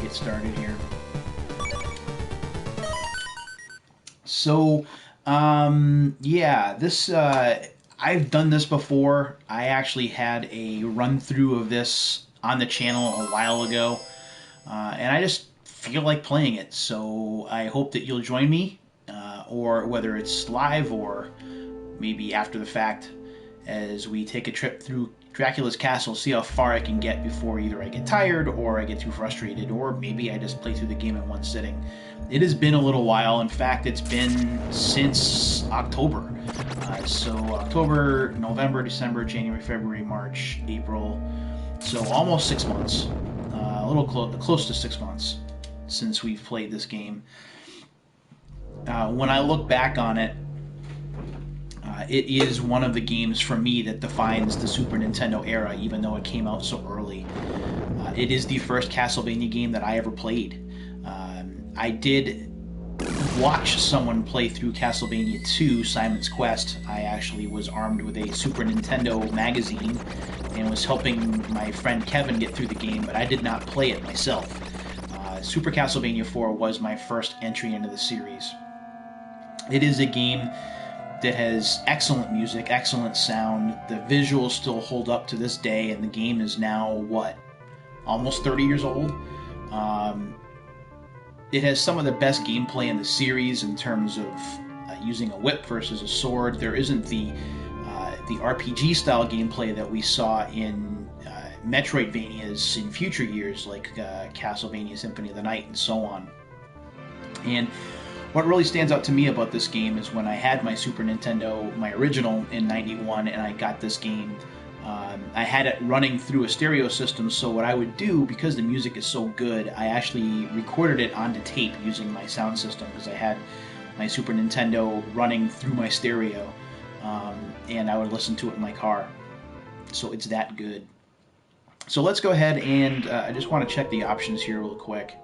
get started here. So, yeah, this I've done this before. I actually had a run through of this on the channel a while ago, and I just feel like playing it. So I hope that you'll join me, or whether it's live or maybe after the fact, as we take a trip through Dracula's castle, see how far I can get before either I get tired or I get too frustrated, or maybe I just play through the game in one sitting. It has been a little while. In fact, it's been since October. So October, November, December, January, February, March, April. So almost 6 months. A little close to 6 months since we've played this game. When I look back on it, it is one of the games for me that defines the Super Nintendo era, even though it came out so early. It is the first Castlevania game that I ever played. I did watch someone play through Castlevania 2, Simon's Quest. I actually was armed with a Super Nintendo magazine and was helping my friend Kevin get through the game, but I did not play it myself. Super Castlevania 4 was my first entry into the series. It is a game that has excellent music, excellent sound. The visuals still hold up to this day, and the game is now, what, almost 30 years old? It has some of the best gameplay in the series in terms of using a whip versus a sword. There isn't the RPG-style gameplay that we saw in Metroidvanias in future years, like Castlevania Symphony of the Night and so on. And what really stands out to me about this game is when I had my Super Nintendo, my original, in '91, and I got this game, I had it running through a stereo system, so what I would do, because the music is so good, I actually recorded it onto tape using my sound system, because I had my Super Nintendo running through my stereo, and I would listen to it in my car. So it's that good. So let's go ahead and I just want to check the options here real quick.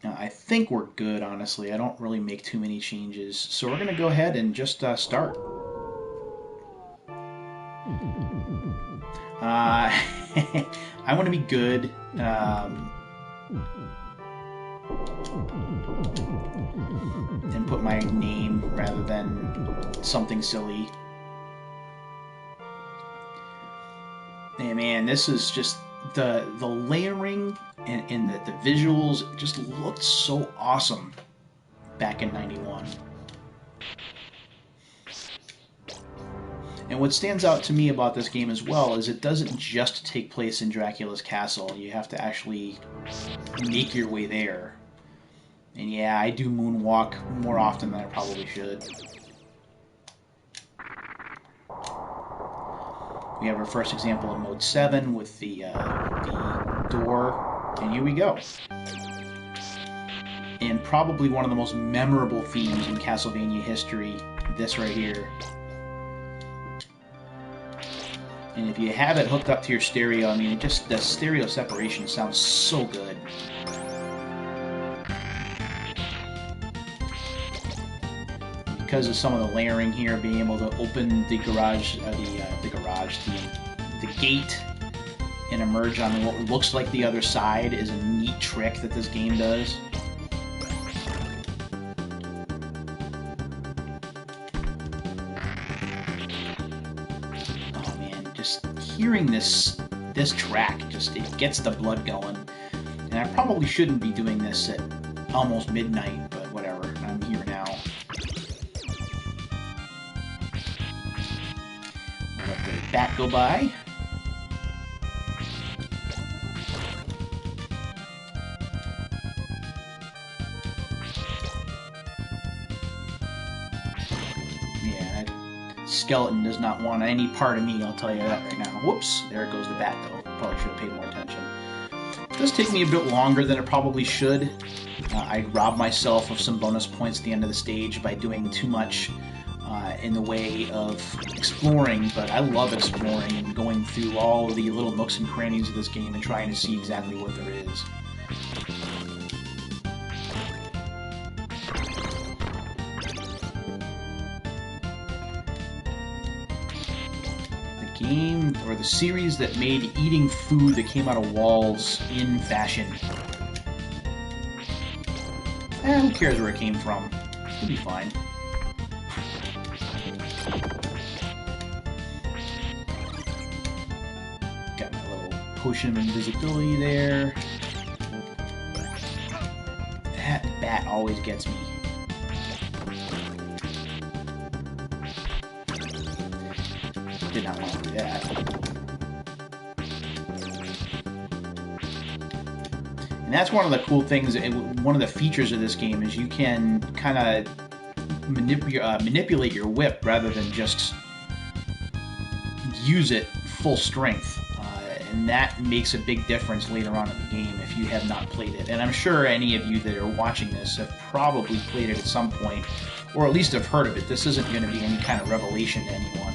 Now, I think we're good, honestly. I don't really make too many changes. So we're going to go ahead and just start. I want to be good. And put my name rather than something silly. And man, this is just the layering and the visuals just looked so awesome back in '91. And what stands out to me about this game as well is it doesn't just take place in Dracula's castle. You have to actually make your way there. And yeah, I do moonwalk more often than I probably should. We have our first example in Mode 7 with the door, and here we go. And probably one of the most memorable themes in Castlevania history, this right here. And if you have it hooked up to your stereo, I mean, the stereo separation sounds so good. Because of some of the layering here, being able to open the the gate and emerge on what looks like the other side is a neat trick that this game does. Oh man, just hearing this track, it gets the blood going. And I probably shouldn't be doing this at almost midnight, but whatever, I'm here now. Let the bat go by. Yeah, that skeleton does not want any part of me, I'll tell you that right now. Whoops, there goes the bat though. Probably should have paid more attention. It does take me a bit longer than it probably should. I'd rob myself of some bonus points at the end of the stage by doing too much in the way of exploring, but I love exploring and going through all the little nooks and crannies of this game and trying to see exactly what there is. The game, or the series that made eating food that came out of walls in fashion. Who cares where it came from? It'll be fine. Got my little potion of invisibility there. That bat always gets me. Did not want to do that. And that's one of the cool things, one of the features of this game is you can kind of manipulate your whip rather than just use it full strength. And that makes a big difference later on in the game if you have not played it. And I'm sure any of you that are watching this have probably played it at some point, or at least have heard of it. This isn't going to be any kind of revelation to anyone.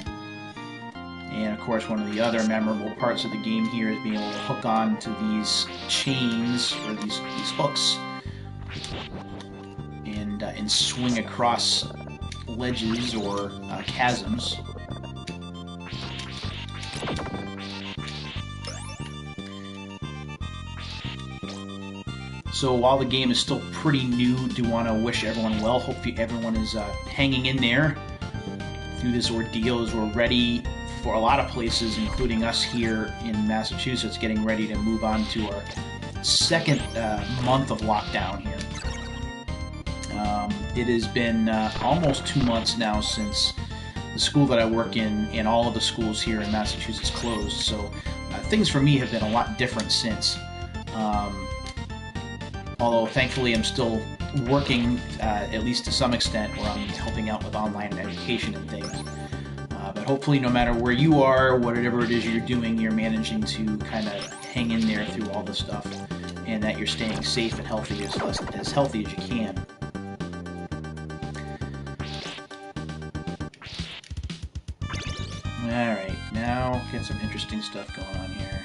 And of course, one of the other memorable parts of the game here is being able to hook on to these chains, or these hooks, and swing across ledges or chasms. So while the game is still pretty new, do want to wish everyone well. Hope everyone is hanging in there through this ordeal as we're ready for a lot of places, including us here in Massachusetts, getting ready to move on to our second month of lockdown here. It has been almost 2 months now since the school that I work in and all of the schools here in Massachusetts closed, so things for me have been a lot different since. Although thankfully I'm still working, at least to some extent, where I'm helping out with online education and things. But hopefully no matter where you are, whatever it is you're doing, you're managing to kind of hang in there through all this stuff, and that you're staying safe and healthy, as healthy as you can. Alright, now get some interesting stuff going on here.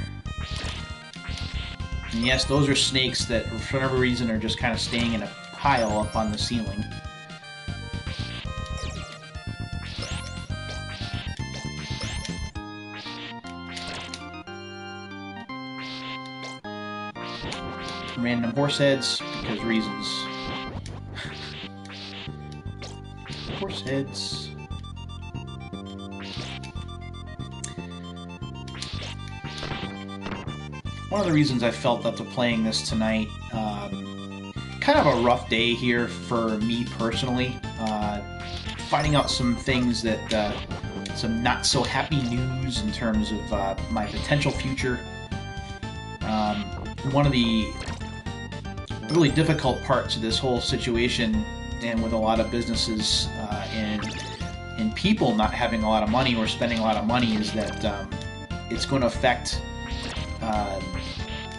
And yes, those are snakes that, for whatever reason, are just kind of staying in a pile up on the ceiling. Random horse heads, because reasons. Horse heads. One of the reasons I felt up to playing this tonight, kind of a rough day here for me personally, finding out some things that, some not so happy news in terms of my potential future. One of the really difficult parts of this whole situation, and with a lot of businesses and people not having a lot of money or spending a lot of money, is that it's going to affect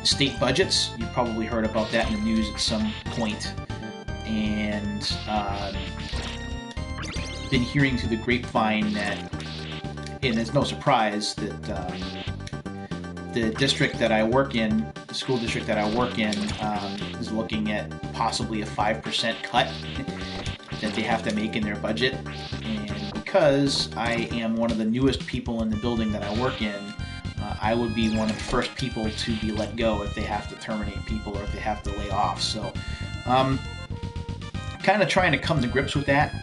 state budgets. You've probably heard about that in the news at some point, and been hearing through the grapevine that, and it's no surprise that the district that I work in, the school district that I work in, is looking at possibly a 5% cut that they have to make in their budget. And because I am one of the newest people in the building that I work in, I would be one of the first people to be let go if they have to terminate people or if they have to lay off. So, kind of trying to come to grips with that.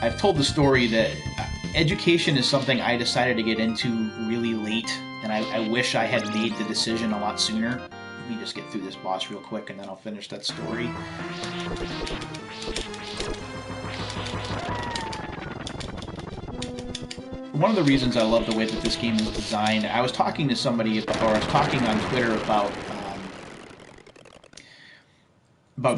I've told the story that education is something I decided to get into really late, and I wish I had made the decision a lot sooner. Let me just get through this boss real quick, and then I'll finish that story. One of the reasons I love the way that this game is designed, I was talking to somebody, or I was talking on Twitter about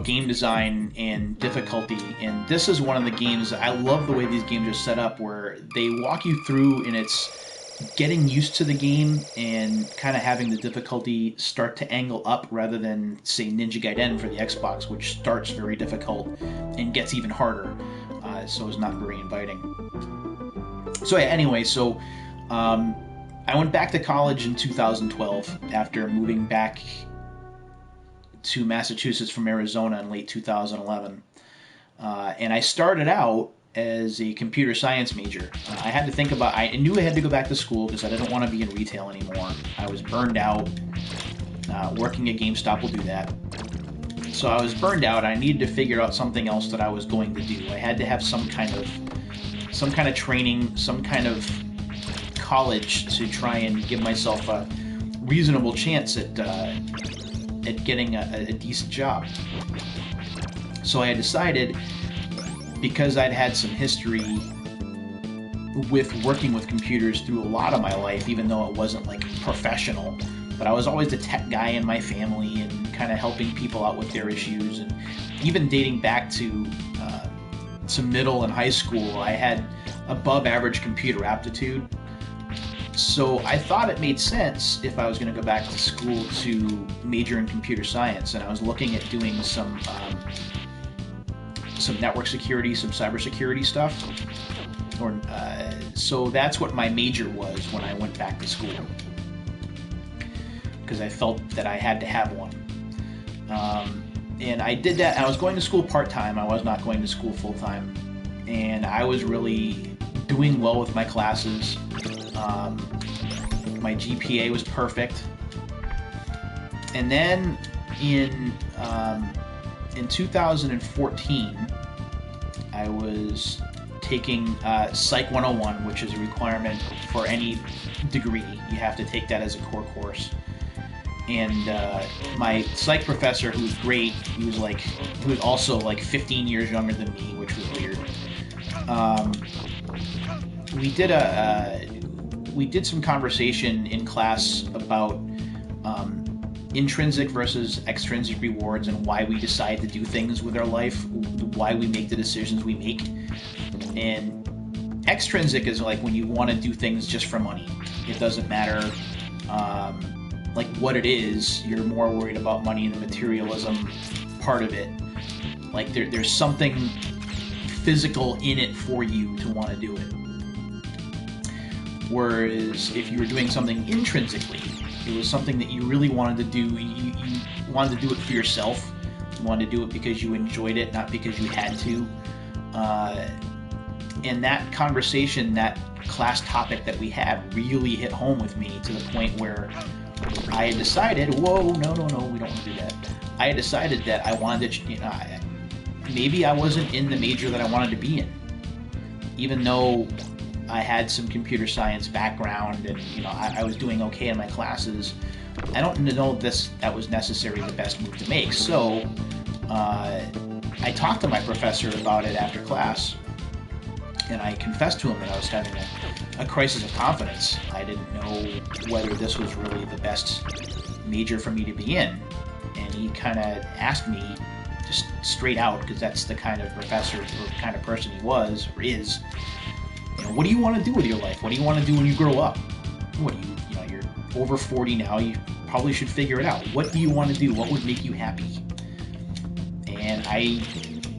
game design and difficulty, and this is one of the games, I love the way these games are set up, where they walk you through, and it's getting used to the game and kind of having the difficulty start to angle up rather than, say, Ninja Gaiden for the Xbox, which starts very difficult and gets even harder, so it's not very inviting. So yeah, anyway, so I went back to college in 2012 after moving back to Massachusetts from Arizona in late 2011. And I started out as a computer science major. I had to think about, I knew I had to go back to school because I didn't want to be in retail anymore. I was burned out. Working at GameStop will do that. So I was burned out. I needed to figure out something else that I was going to do. I had to have some kind of training, some kind of college to try and give myself a reasonable chance at getting a decent job. So I decided, because I'd had some history with working with computers through a lot of my life, even though it wasn't like professional, but I was always the tech guy in my family and kind of helping people out with their issues. And even dating back to middle and high school, I had above average computer aptitude. So I thought it made sense, if I was going to go back to school, to major in computer science. And I was looking at doing some network security, some cybersecurity stuff. So that's what my major was when I went back to school, because I felt that I had to have one. And I did that. I was going to school part-time. I was not going to school full-time. And I was really doing well with my classes. My GPA was perfect. And then in 2014, I was taking Psych 101, which is a requirement for any degree. You have to take that as a core course. And my psych professor, who was great, he was also like 15 years younger than me, which was weird. We did some conversation in class about intrinsic versus extrinsic rewards and why we decide to do things with our life, why we make the decisions we make. And extrinsic is like when you want to do things just for money. It doesn't matter like what it is. You're more worried about money and the materialism part of it. Like there's something physical in it for you to want to do it. Whereas if you were doing something intrinsically, it was something that you really wanted to do. You wanted to do it for yourself. You wanted to do it because you enjoyed it, not because you had to. And that conversation, that class topic that we had, really hit home with me, to the point where I had decided, whoa, no, we don't want to do that. I had decided that I wanted to, maybe I wasn't in the major that I wanted to be in. Even though I had some computer science background and I was doing okay in my classes, I don't know that was necessarily the best move to make. So I talked to my professor about it after class, and I confessed to him that I was having a crisis of confidence. I didn't know whether this was really the best major for me to be in. And he kind of asked me, just straight out, because that's the kind of professor or the kind of person he was or is, what do you want to do with your life? What do you want to do when you grow up? What do you're over 40 now, you probably should figure it out. What do you want to do? What would make you happy? And I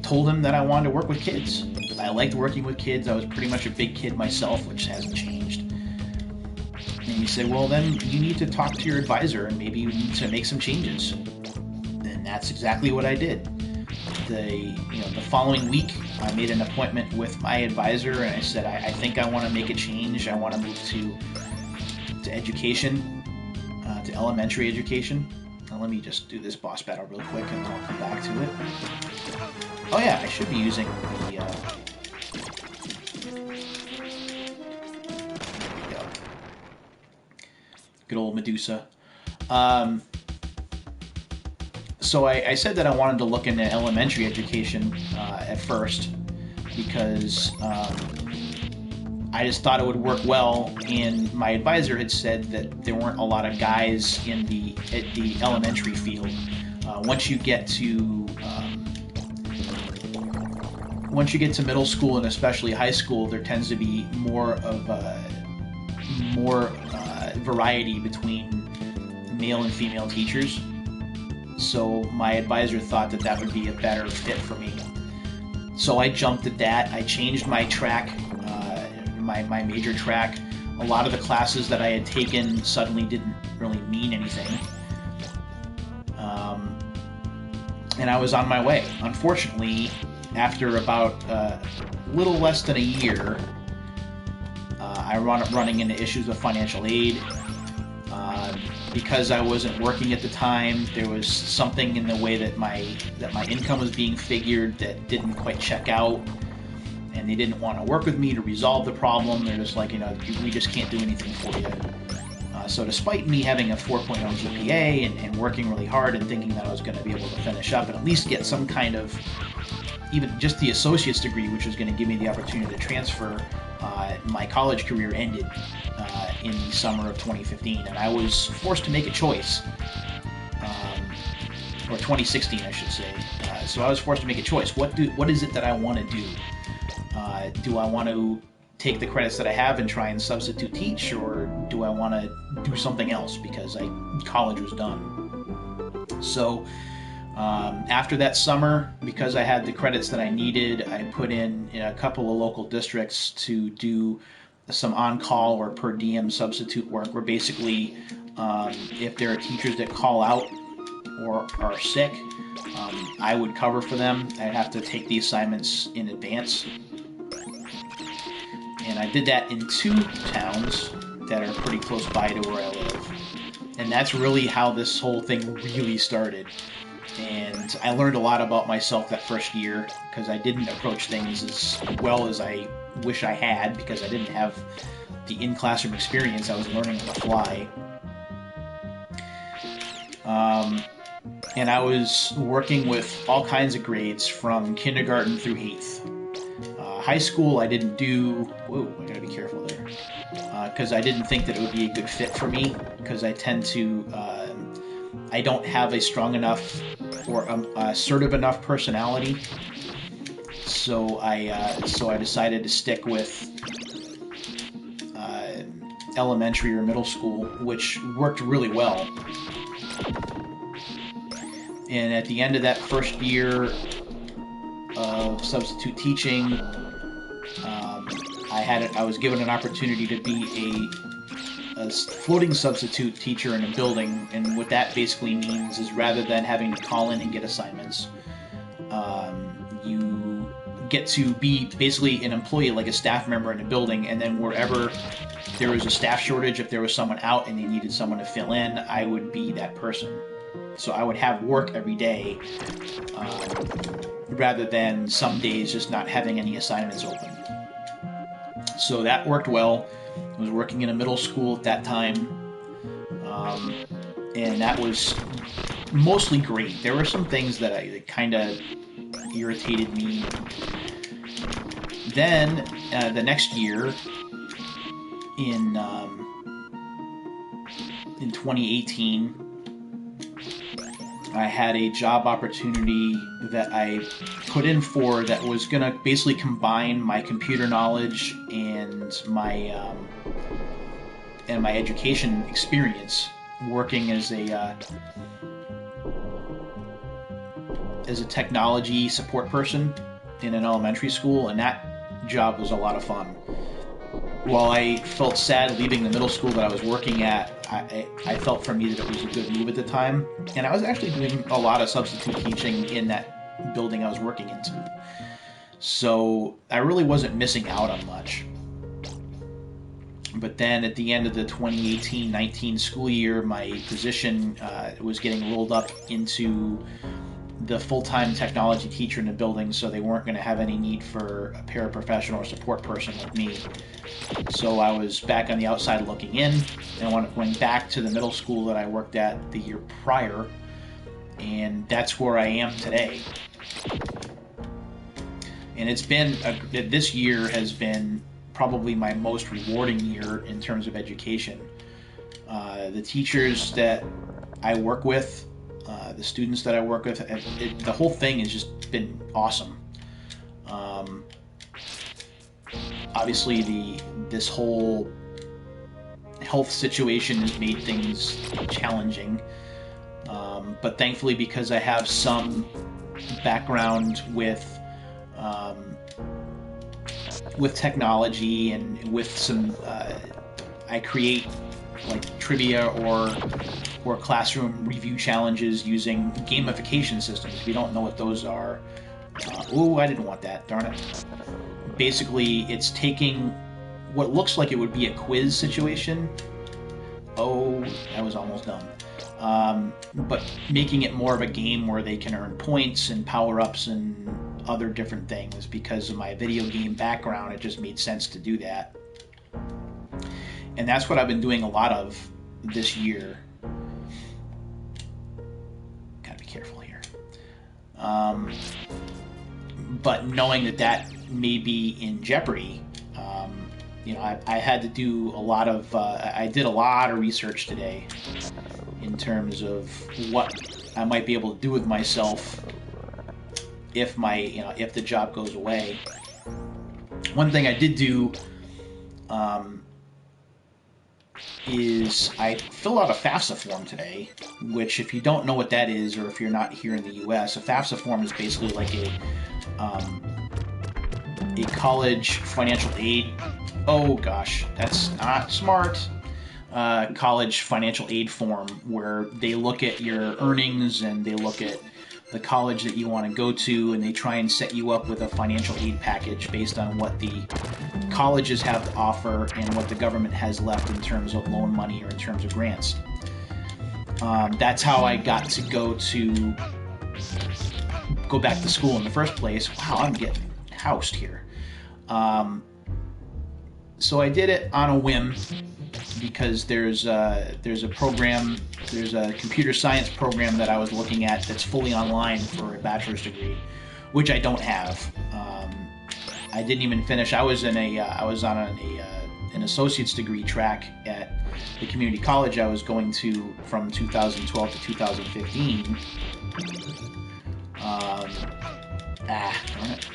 told him that I wanted to work with kids. I liked working with kids. I was pretty much a big kid myself, which hasn't changed. And he said, well, then you need to talk to your advisor and maybe you need to make some changes. And that's exactly what I did. The following week, I made an appointment with my advisor, and I said, I think I want to make a change. I want to move to education, to elementary education. Now, let me just do this boss battle real quick, and then I'll come back to it. Oh yeah, I should be using the... good old Medusa. So I said that I wanted to look into elementary education at first, because I just thought it would work well, and my advisor had said that there weren't a lot of guys in the elementary field. Once you get to middle school and especially high school, there tends to be more variety between male and female teachers. So my advisor thought that would be a better fit for me. So I jumped at that. I changed my track, my major track. A lot of the classes that I had taken suddenly didn't really mean anything. And I was on my way. Unfortunately, after about a little less than a year, I wound up running into issues with financial aid. Because I wasn't working at the time, there was something in the way that my income was being figured that didn't quite check out, and they didn't want to work with me to resolve the problem. They're just like, we just can't do anything for you. So despite me having a 4.0 GPA and working really hard and thinking that I was going to be able to finish up and at least get some kind of, even just the associate's degree, which was going to give me the opportunity to transfer, my college career ended in the summer of 2015, and I was forced to make a choice, or 2016, I should say. So I was forced to make a choice. What is it that I want to do? Do I want to take the credits that I have and try and substitute teach, or do I want to do something else because college was done? So after that summer, because I had the credits that I needed, I put in a couple of local districts to do some on-call or per diem substitute work, where basically if there are teachers that call out or are sick, I would cover for them. I'd have to take the assignments in advance. And I did that in 2 towns that are pretty close by to where I live. And that's really how this whole thing really started. And I learned a lot about myself that first year, because I didn't approach things as well as I wish I had, because I didn't have the in-classroom experience. I was learning on the fly. And I was working with all kinds of grades from kindergarten through 8th. High school I didn't do... Whoa, I gotta be careful there. Because I didn't think that it would be a good fit for me, because I tend to... I don't have a strong enough or assertive enough personality. So I decided to stick with elementary or middle school, which worked really well. And at the end of that first year of substitute teaching, I was given an opportunity to be a floating substitute teacher in a building, and what that basically means is, rather than having to call in and get assignments, you get to be basically an employee, like a staff member in a building, and then wherever there was a staff shortage, if there was someone out and they needed someone to fill in, I would be that person. So I would have work every day, rather than some days just not having any assignments open. So that worked well. I was working in a middle school at that time, and that was mostly great. There were some things that kind of irritated me. Then, the next year, in 2018, I had a job opportunity that I put in for that was going to basically combine my computer knowledge and my education experience working as a technology support person in an elementary school, and that job was a lot of fun. While I felt sad leaving the middle school that I was working at, I felt for me that it was a good move at the time. And I was actually doing a lot of substitute teaching in that building I was working into. So I really wasn't missing out on much. But then at the end of the 2018-19 school year, my position was getting rolled up into the full-time technology teacher in the building, so they weren't going to have any need for a paraprofessional or support person like me. So I was back on the outside looking in, and went back to the middle school that I worked at the year prior, and that's where I am today. And it's been this year has been probably my most rewarding year in terms of education. The teachers that I work with, the students that I work with, the whole thing has just been awesome. Obviously, this whole health situation has made things challenging, but thankfully, because I have some background with technology and with some, I create like trivia or classroom review challenges using gamification systems. If you don't know what those are, ooh, I didn't want that, darn it. Basically, it's taking what looks like it would be a quiz situation Oh, that was almost done. But making it more of a game where they can earn points and power-ups and other different things. Because of my video game background, it just made sense to do that. And that's what I've been doing a lot of this year. Gotta be careful here. But knowing that that may be in jeopardy, you know, I had to do a lot of, I did a lot of research today in terms of what I might be able to do with myself if my, you know, if the job goes away. One thing I did do is I filled out a FAFSA form today, which if you don't know what that is, or if you're not here in the U.S., a FAFSA form is basically like a college financial aid. Oh gosh, that's not smart. College financial aid form where they look at your earnings and they look at the college that you want to go to, and they try and set you up with a financial aid package based on what the colleges have to offer and what the government has left in terms of loan money or in terms of grants. That's how I got to go back to school in the first place. Wow, I'm getting housed here. So I did it on a whim because there's a program, there's a computer science program that I was looking at that's fully online for a bachelor's degree, which I don't have. I didn't even finish. I was on an associate's degree track at the community college I was going to from 2012 to 2015. Darn it.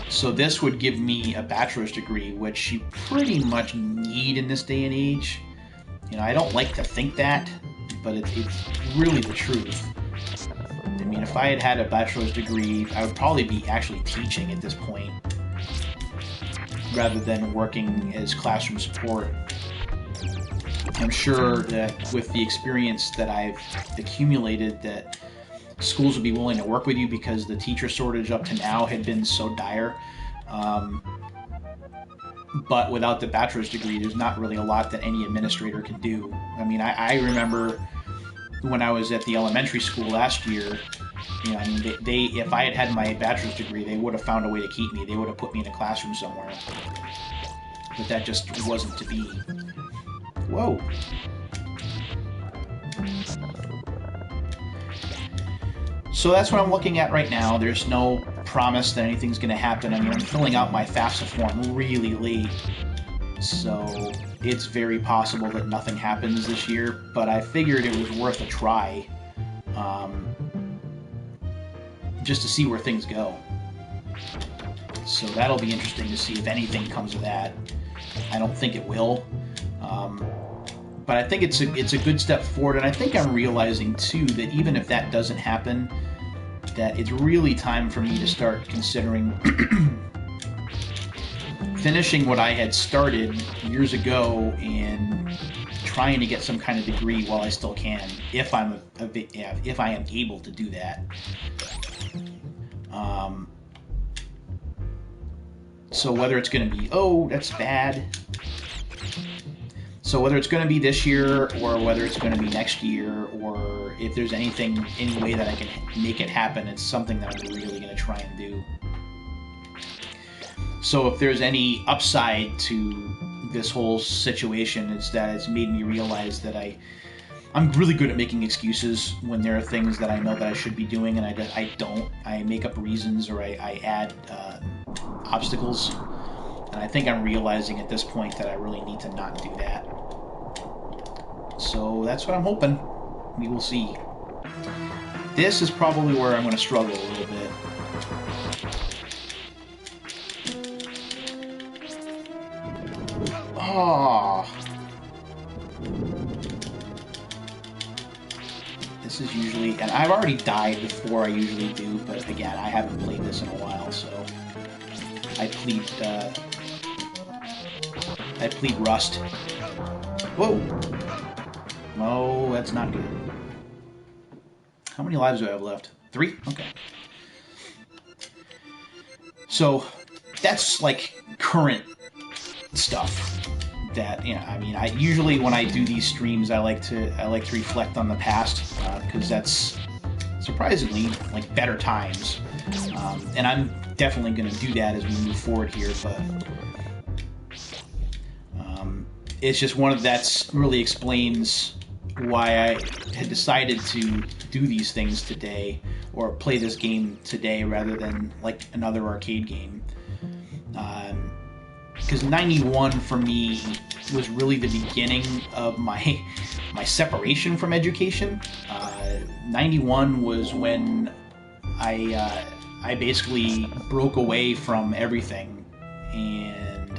So this would give me a bachelor's degree, which you pretty much need in this day and age. You know, I don't like to think that, but it's really the truth. I mean, if I had had a bachelor's degree, I would probably be actually teaching at this point, rather than working as classroom support. I'm sure that with the experience that I've accumulated, that schools would be willing to work with you because the teacher shortage up to now had been so dire. But without the bachelor's degree, there's not really a lot that any administrator can do. I mean, I remember when I was at the elementary school last year, you know, I mean, they if I had had my bachelor's degree, they would have found a way to keep me. They would have put me in a classroom somewhere. But that just wasn't to be. Whoa. So that's what I'm looking at right now. There's no promise that anything's going to happen. I mean, I'm filling out my FAFSA form really late, so it's very possible that nothing happens this year, but I figured it was worth a try, just to see where things go. So that'll be interesting to see if anything comes of that. I don't think it will, but I think it's a good step forward, and I think I'm realizing too that even if that doesn't happen, that it's really time for me to start considering finishing what I had started years ago and trying to get some kind of degree while I still can, if I am able to do that. So whether it's going to be, oh, that's bad. So whether it's going to be this year or whether it's going to be next year, or if there's any way that I can make it happen, it's something that I'm really going to try and do. So if there's any upside to this whole situation, it's that it's made me realize that I'm really good at making excuses when there are things that I know that I should be doing and I don't. I make up reasons, or I add obstacles. And I think I'm realizing at this point that I really need to not do that. So that's what I'm hoping. We will see. This is probably where I'm going to struggle a little bit. Oh. This is usually, and I've already died before I usually do, but again, I haven't played this in a while, so I plead rust. Whoa! Oh, that's not good. How many lives do I have left? 3? Okay. So, that's like current stuff that, you know, I mean, I usually when I do these streams, I like to reflect on the past, because that's surprisingly like better times, and I'm definitely going to do that as we move forward here. But it's just one of that's really explains why I had decided to do these things today, or play this game today rather than like another arcade game. Because 91 for me was really the beginning of my separation from education. 91 was when I basically broke away from everything and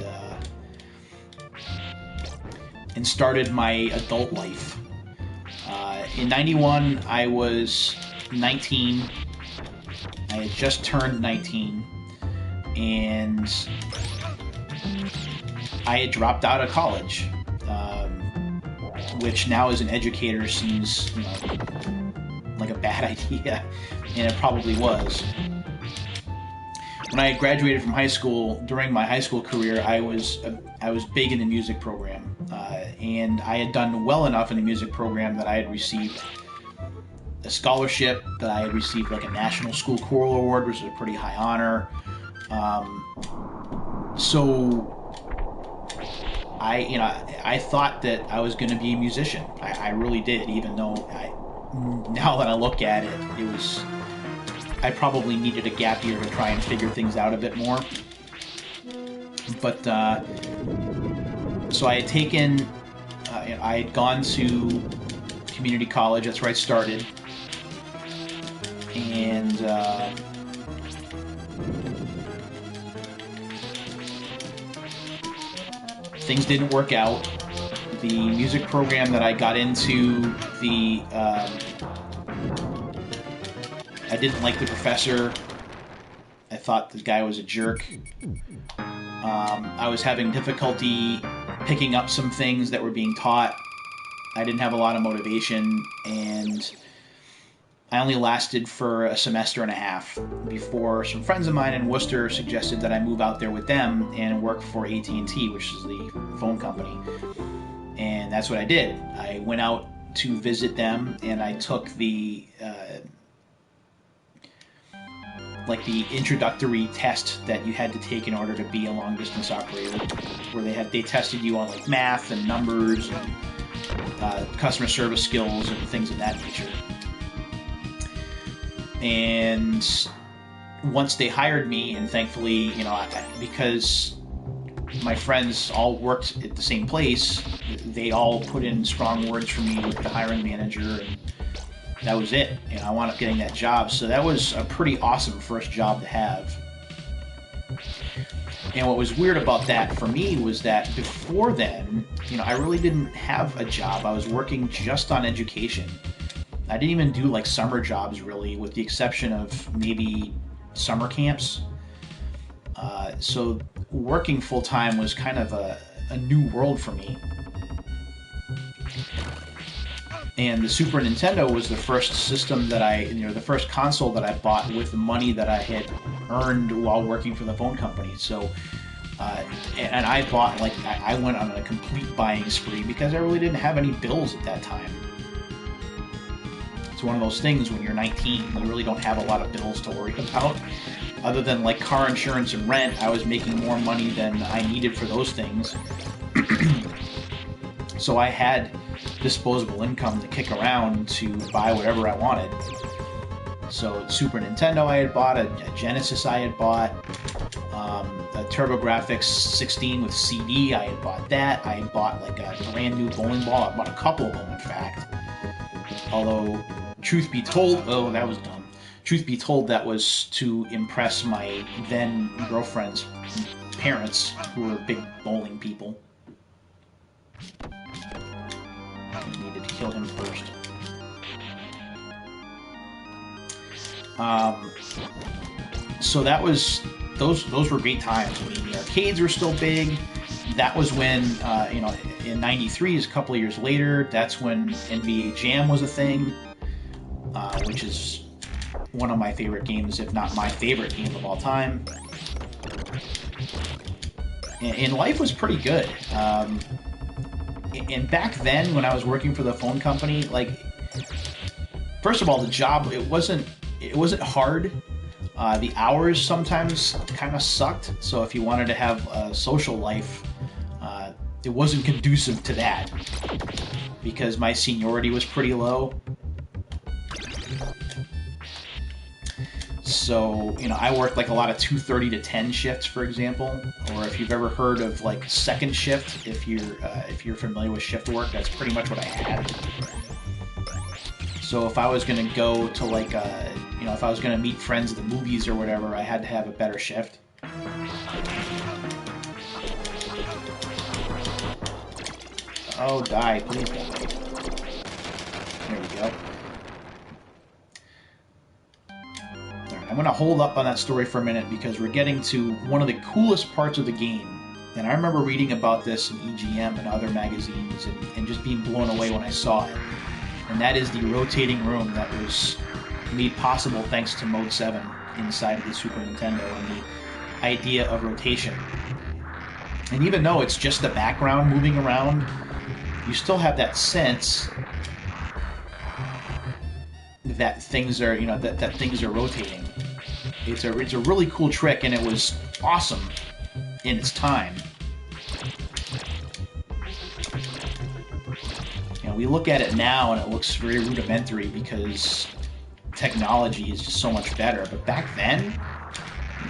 started my adult life. In 91, I was 19. I had just turned 19, and I had dropped out of college, which now as an educator seems, you know, like a bad idea, and it probably was. When I graduated from high school, during my high school career, I was big in the music program, and I had done well enough in the music program that I had received a scholarship, that I had received like a National School Choral Award, which is a pretty high honor. So I thought that I was going to be a musician. I really did, even though now that I look at it, I probably needed a gap year to try and figure things out a bit more. But so I had taken, I had gone to community college. That's where I started, and things didn't work out. The music program that I got into, I didn't like the professor. I thought the guy was a jerk. I was having difficulty picking up some things that were being taught. I didn't have a lot of motivation, and I only lasted for a semester and a half before some friends of mine in Worcester suggested that I move out there with them and work for AT&T, which is the phone company. And that's what I did. I went out to visit them, and I took the introductory test that you had to take in order to be a long-distance operator, where they tested you on like math and numbers and customer service skills and things of that nature. And once they hired me, and thankfully, you know, because my friends all worked at the same place, they all put in strong words for me with the hiring manager, and that was it. And I wound up getting that job. So that was a pretty awesome first job to have. And what was weird about that for me was that before then, you know, I really didn't have a job. I was working just on education. I didn't even do like summer jobs really, with the exception of maybe summer camps. So working full-time was kind of a new world for me. And the Super Nintendo was the first system that the first console that I bought with the money that I had earned while working for the phone company. So, and I bought, like, I went on a complete buying spree because I really didn't have any bills at that time. It's one of those things when you're 19, you really don't have a lot of bills to worry about. Other than like car insurance and rent, I was making more money than I needed for those things. So I had disposable income to kick around to buy whatever I wanted. So Super Nintendo I had bought, a Genesis I had bought, a TurboGrafx 16 with CD, I had bought that. I had bought like a brand new bowling ball. I bought a couple of them, in fact. Although, truth be told, oh, that was dumb. Truth be told, that was to impress my then girlfriend's parents, who were big bowling people. I needed to kill him first. So that was those were great times. I mean, the arcades were still big. That was when in '93, is a couple of years later. That's when NBA Jam was a thing, which is one of my favorite games, if not my favorite game of all time. And life was pretty good. And back then, when I was working for the phone company, like, first of all, the job, it wasn't hard. The hours sometimes kind of sucked. So if you wanted to have a social life, it wasn't conducive to that because my seniority was pretty low. So, you know, I worked like a lot of 2:30 to 10 shifts, for example. Or if you've ever heard of like second shift, if you're familiar with shift work, that's pretty much what I had. So if I was going to go to like you know, if I was going to meet friends at the movies or whatever, I had to have a better shift. Oh, die, please die. There we go. I'm going to hold up on that story for a minute because we're getting to one of the coolest parts of the game. And I remember reading about this in EGM and other magazines and just being blown away when I saw it. And that is the rotating room that was made possible thanks to Mode 7 inside of the Super Nintendo and the idea of rotation. And even though it's just the background moving around, you still have that sense that things are, you know, that things are rotating. It's a really cool trick, and it was awesome in its time. You know, we look at it now and it looks very rudimentary because technology is just so much better. But back then,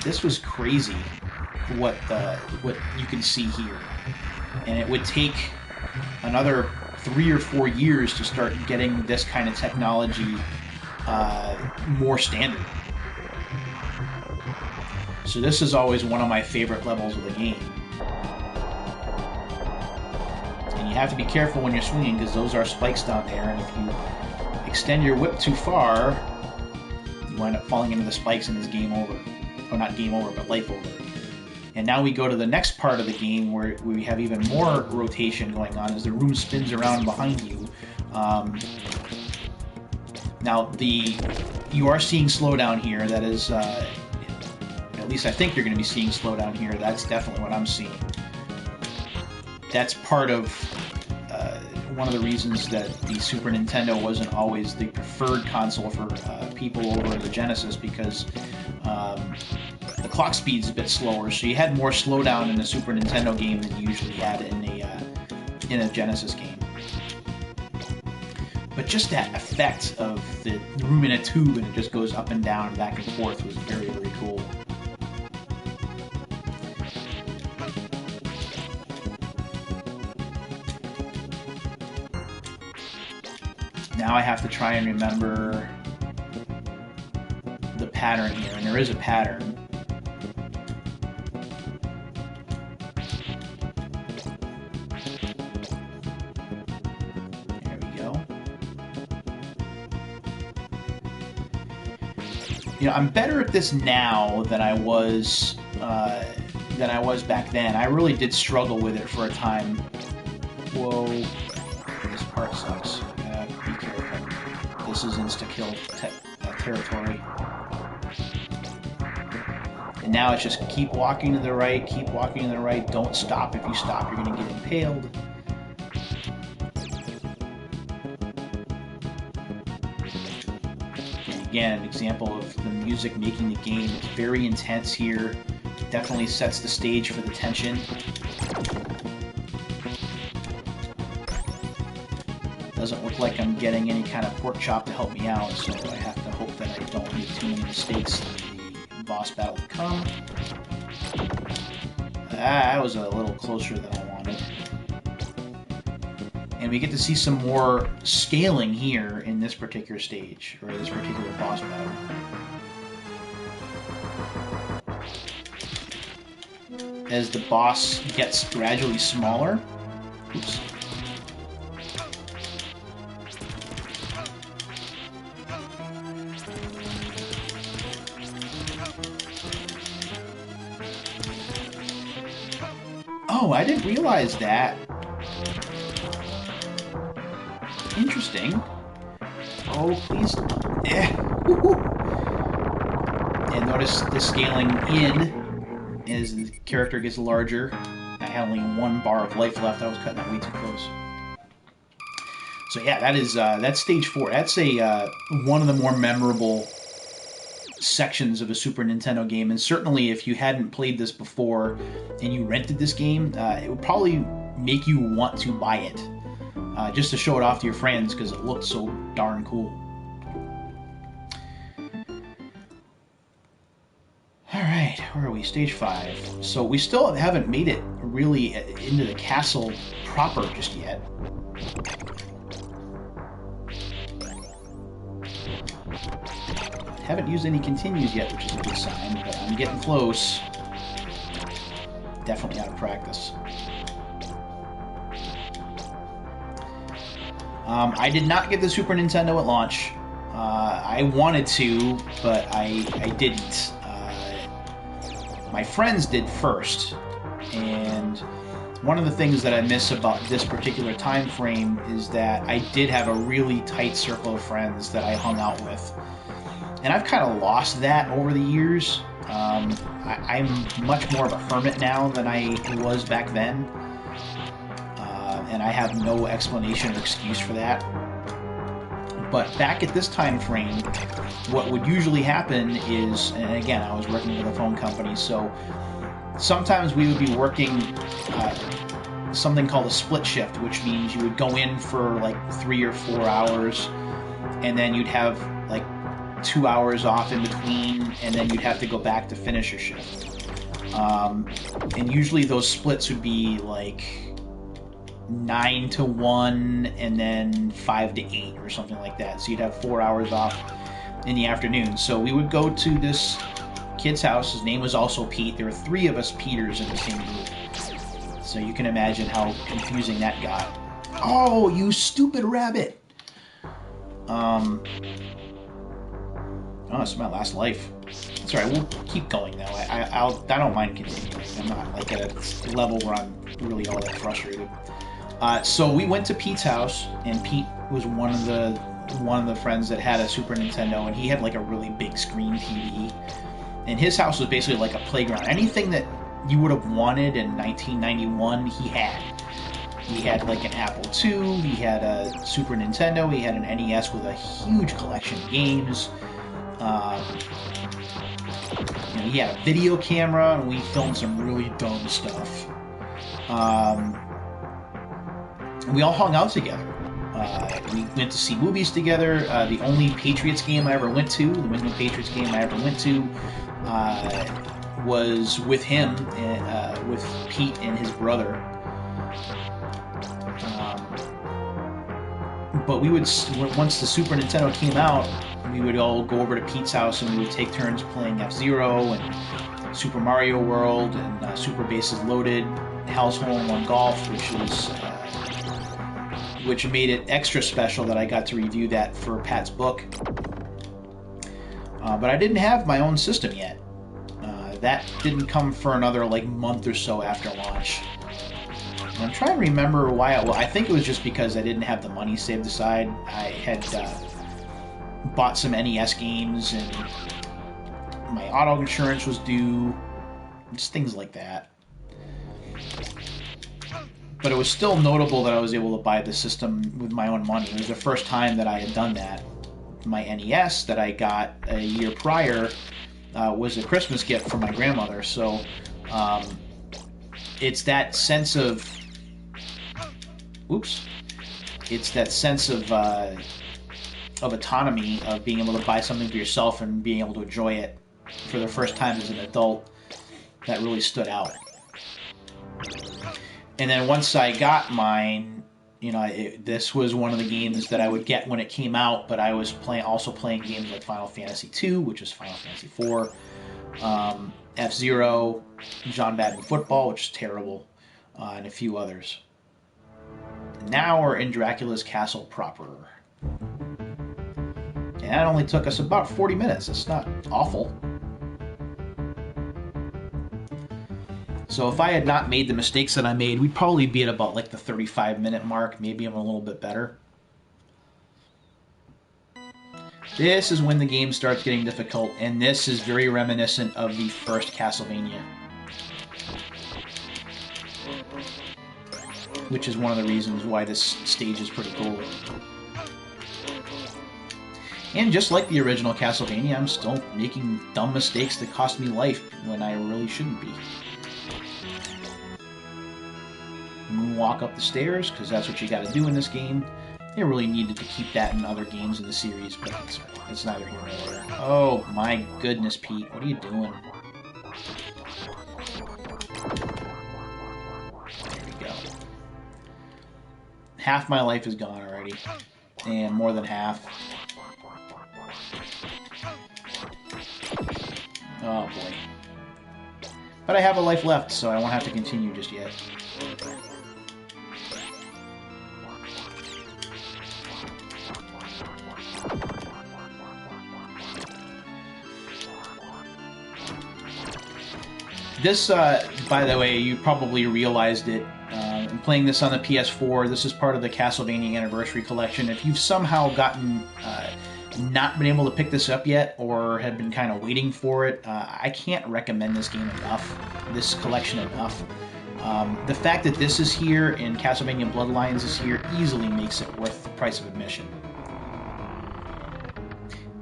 this was crazy. What you can see here, and it would take another 3 or 4 years to start getting this kind of technology more standard. So this is always one of my favorite levels of the game. And you have to be careful when you're swinging because those are spikes down there, and if you extend your whip too far, you wind up falling into the spikes and it's game over. Or not game over, but life over. And now we go to the next part of the game where we have even more rotation going on as the room spins around behind you. Now, you are seeing slowdown here. That is, at least I think you're going to be seeing slowdown here. That's definitely what I'm seeing. That's part of one of the reasons that the Super Nintendo wasn't always the preferred console for people over the Genesis, because the clock speed's a bit slower, so you had more slowdown in the Super Nintendo game than you usually had in a Genesis game. But just that effect of the room in a tube and it just goes up and down and back and forth was very, very cool. Now I have to try and remember the pattern here, and there is a pattern. There we go. You know, I'm better at this now than I was back then. I really did struggle with it for a time. Whoa, this part sucks. Be careful. This is Insta-Kill territory. And now it's just keep walking to the right, keep walking to the right. Don't stop. If you stop, you're going to get impaled. And again, an example of the music making the game. It's very intense here. It definitely sets the stage for the tension. Doesn't look like I'm getting any kind of pork chop to help me out, so I have to hope that I don't make too many mistakes in the boss battle to come. That was a little closer than I wanted. And we get to see some more scaling here in this particular stage, or this particular boss battle. As the boss gets gradually smaller. Oops. Oh, I didn't realize that. Interesting. Oh, please. And notice the scaling in as the character gets larger. I had only 1 bar of life left. I was cutting that way too close. So yeah, that's stage 4. That's a one of the more memorable sections of a Super Nintendo game, and certainly if you hadn't played this before and you rented this game, it would probably make you want to buy it, just to show it off to your friends because it looked so darn cool. Alright, where are we? Stage 5. So we still haven't made it really into the castle proper just yet. Haven't used any continues yet, which is a good sign, but I'm getting close. Definitely out of practice. I did not get the Super Nintendo at launch. I wanted to, but I didn't. My friends did first, and one of the things that I miss about this particular time frame is that I did have a really tight circle of friends that I hung out with. And I've kind of lost that over the years. I'm much more of a hermit now than I was back then. And I have no explanation or excuse for that. But back at this time frame, what would usually happen is, and again, I was working with a phone company, so sometimes we would be working something called a split shift, which means you would go in for like 3 or 4 hours, and then you'd have like 2 hours off in between, and then you'd have to go back to finish your shift. And usually those splits would be like 9 to 1 and then 5 to 8 or something like that. So you'd have 4 hours off in the afternoon. So we would go to this kid's house. His name was also Pete. There were 3 of us Peters in the same group. So you can imagine how confusing that got. Oh, you stupid rabbit! Oh, this is my last life. It's alright, we'll keep going though. I don't mind continuing. I'm not like at a level where I'm really all that frustrated. So we went to Pete's house, and Pete was one of the friends that had a Super Nintendo, and he had like a really big screen TV. And his house was basically like a playground. Anything that you would have wanted in 1991, he had. He had like an Apple II, he had a Super Nintendo, he had an NES with a huge collection of games. He had a video camera, and we filmed some really dumb stuff. We all hung out together. We went to see movies together. The only Patriots game I ever went to, the New England Patriots game I ever went to, was with him, with Pete and his brother. But we would, once the Super Nintendo came out, we would all go over to Pete's house and we would take turns playing F-Zero and Super Mario World and Super Bases Loaded, Hell's Hole-in-One Golf, which made it extra special that I got to review that for Pat's book. But I didn't have my own system yet. That didn't come for another like month or so after launch. And I'm trying to remember why. I think it was just because I didn't have the money saved aside. I had bought some NES games, and my auto insurance was due. Just things like that. But it was still notable that I was able to buy the system with my own money. It was the first time that I had done that. My NES that I got a year prior was a Christmas gift from my grandmother. So it's that sense of... Oops. It's that sense of autonomy, of being able to buy something for yourself and being able to enjoy it for the first time as an adult, that really stood out. And then once I got mine, this was one of the games that I would get when it came out, but I was also playing games like Final Fantasy II, which is Final Fantasy IV, F-Zero, John Madden Football, which is terrible, and a few others. Now we're in Dracula's castle proper. And that only took us about 40 minutes. It's not awful. So if I had not made the mistakes that I made, we'd probably be at about like the 35-minute mark. Maybe I'm a little bit better. This is when the game starts getting difficult, and this is very reminiscent of the first Castlevania. which is one of the reasons why this stage is pretty cool. And just like the original Castlevania, I'm still making dumb mistakes that cost me life when I really shouldn't be. Moonwalk up the stairs, because that's what you got to do in this game. They really needed to keep that in other games in the series, but it's neither here nor there. Oh my goodness, Pete, what are you doing? There we go. Half my life is gone already, and more than half. Oh boy. But I have a life left, so I won't have to continue just yet. This, by the way, you probably realized it. I'm playing this on the PS4. This is part of the Castlevania Anniversary Collection. If you've somehow gotten not been able to pick this up yet, or have been kind of waiting for it, I can't recommend this game enough, this collection enough. The fact that this is here and Castlevania Bloodlines is here easily makes it worth the price of admission.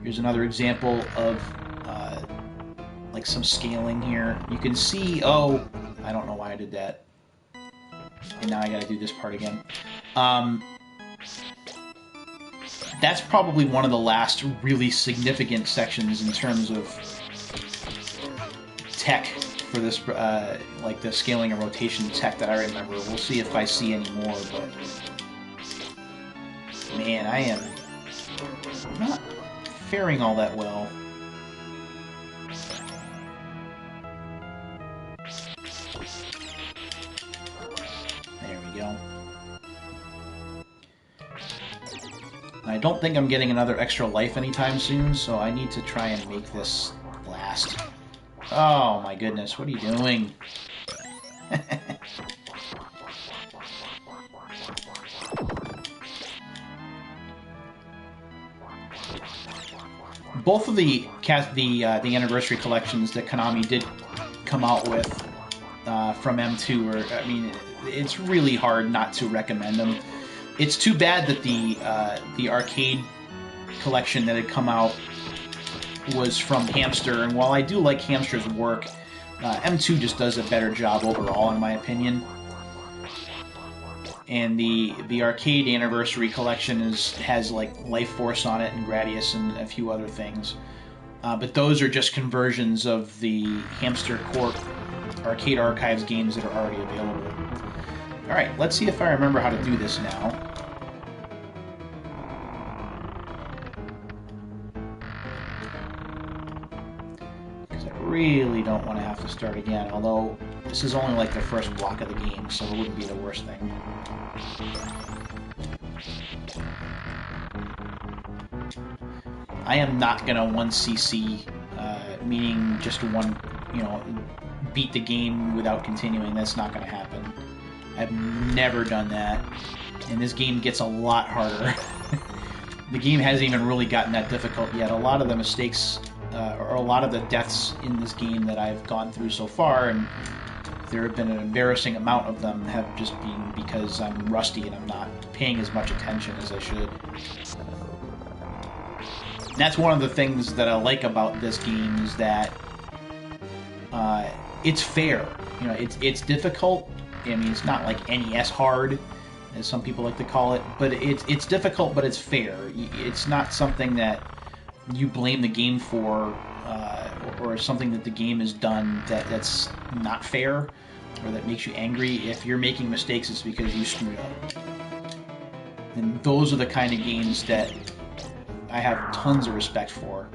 Here's another example of like some scaling here. You can see, oh, I don't know why I did that. And now I gotta do this part again. That's probably one of the last really significant sections in terms of tech for this, like the scaling and rotation tech that I remember. We'll see if I see any more, but man, I am not faring all that well. There we go. I don't think I'm getting another extra life anytime soon, so I need to try and make this last. Oh my goodness, what are you doing? Both of the anniversary collections that Konami did come out with from M2 are, I mean, it's really hard not to recommend them. It's too bad that the arcade collection that had come out was from Hamster, and while I do like Hamster's work, M2 just does a better job overall, in my opinion. And the arcade anniversary collection has like Life Force on it and Gradius and a few other things, but those are just conversions of the Hamster Corp arcade archives games that are already available. All right, let's see if I remember how to do this now. Really don't want to have to start again, although this is only like the first block of the game, so it wouldn't be the worst thing. I am not gonna 1cc, meaning just one, you know, beat the game without continuing. That's not gonna happen. I've never done that, and this game gets a lot harder. The game hasn't even really gotten that difficult yet. A lot of the mistakes or a lot of the deaths in this game that I've gone through so far, and there have been an embarrassing amount of them, have just been because I'm rusty and I'm not paying as much attention as I should. And that's one of the things that I like about this game, is that it's fair. You know, it's difficult. I mean, it's not like NES hard, as some people like to call it, but it's difficult, but it's fair. It's not something that you blame the game for, or something that the game has done that's not fair, or that makes you angry. If you're making mistakes, it's because you screwed up. And those are the kind of games that I have tons of respect for.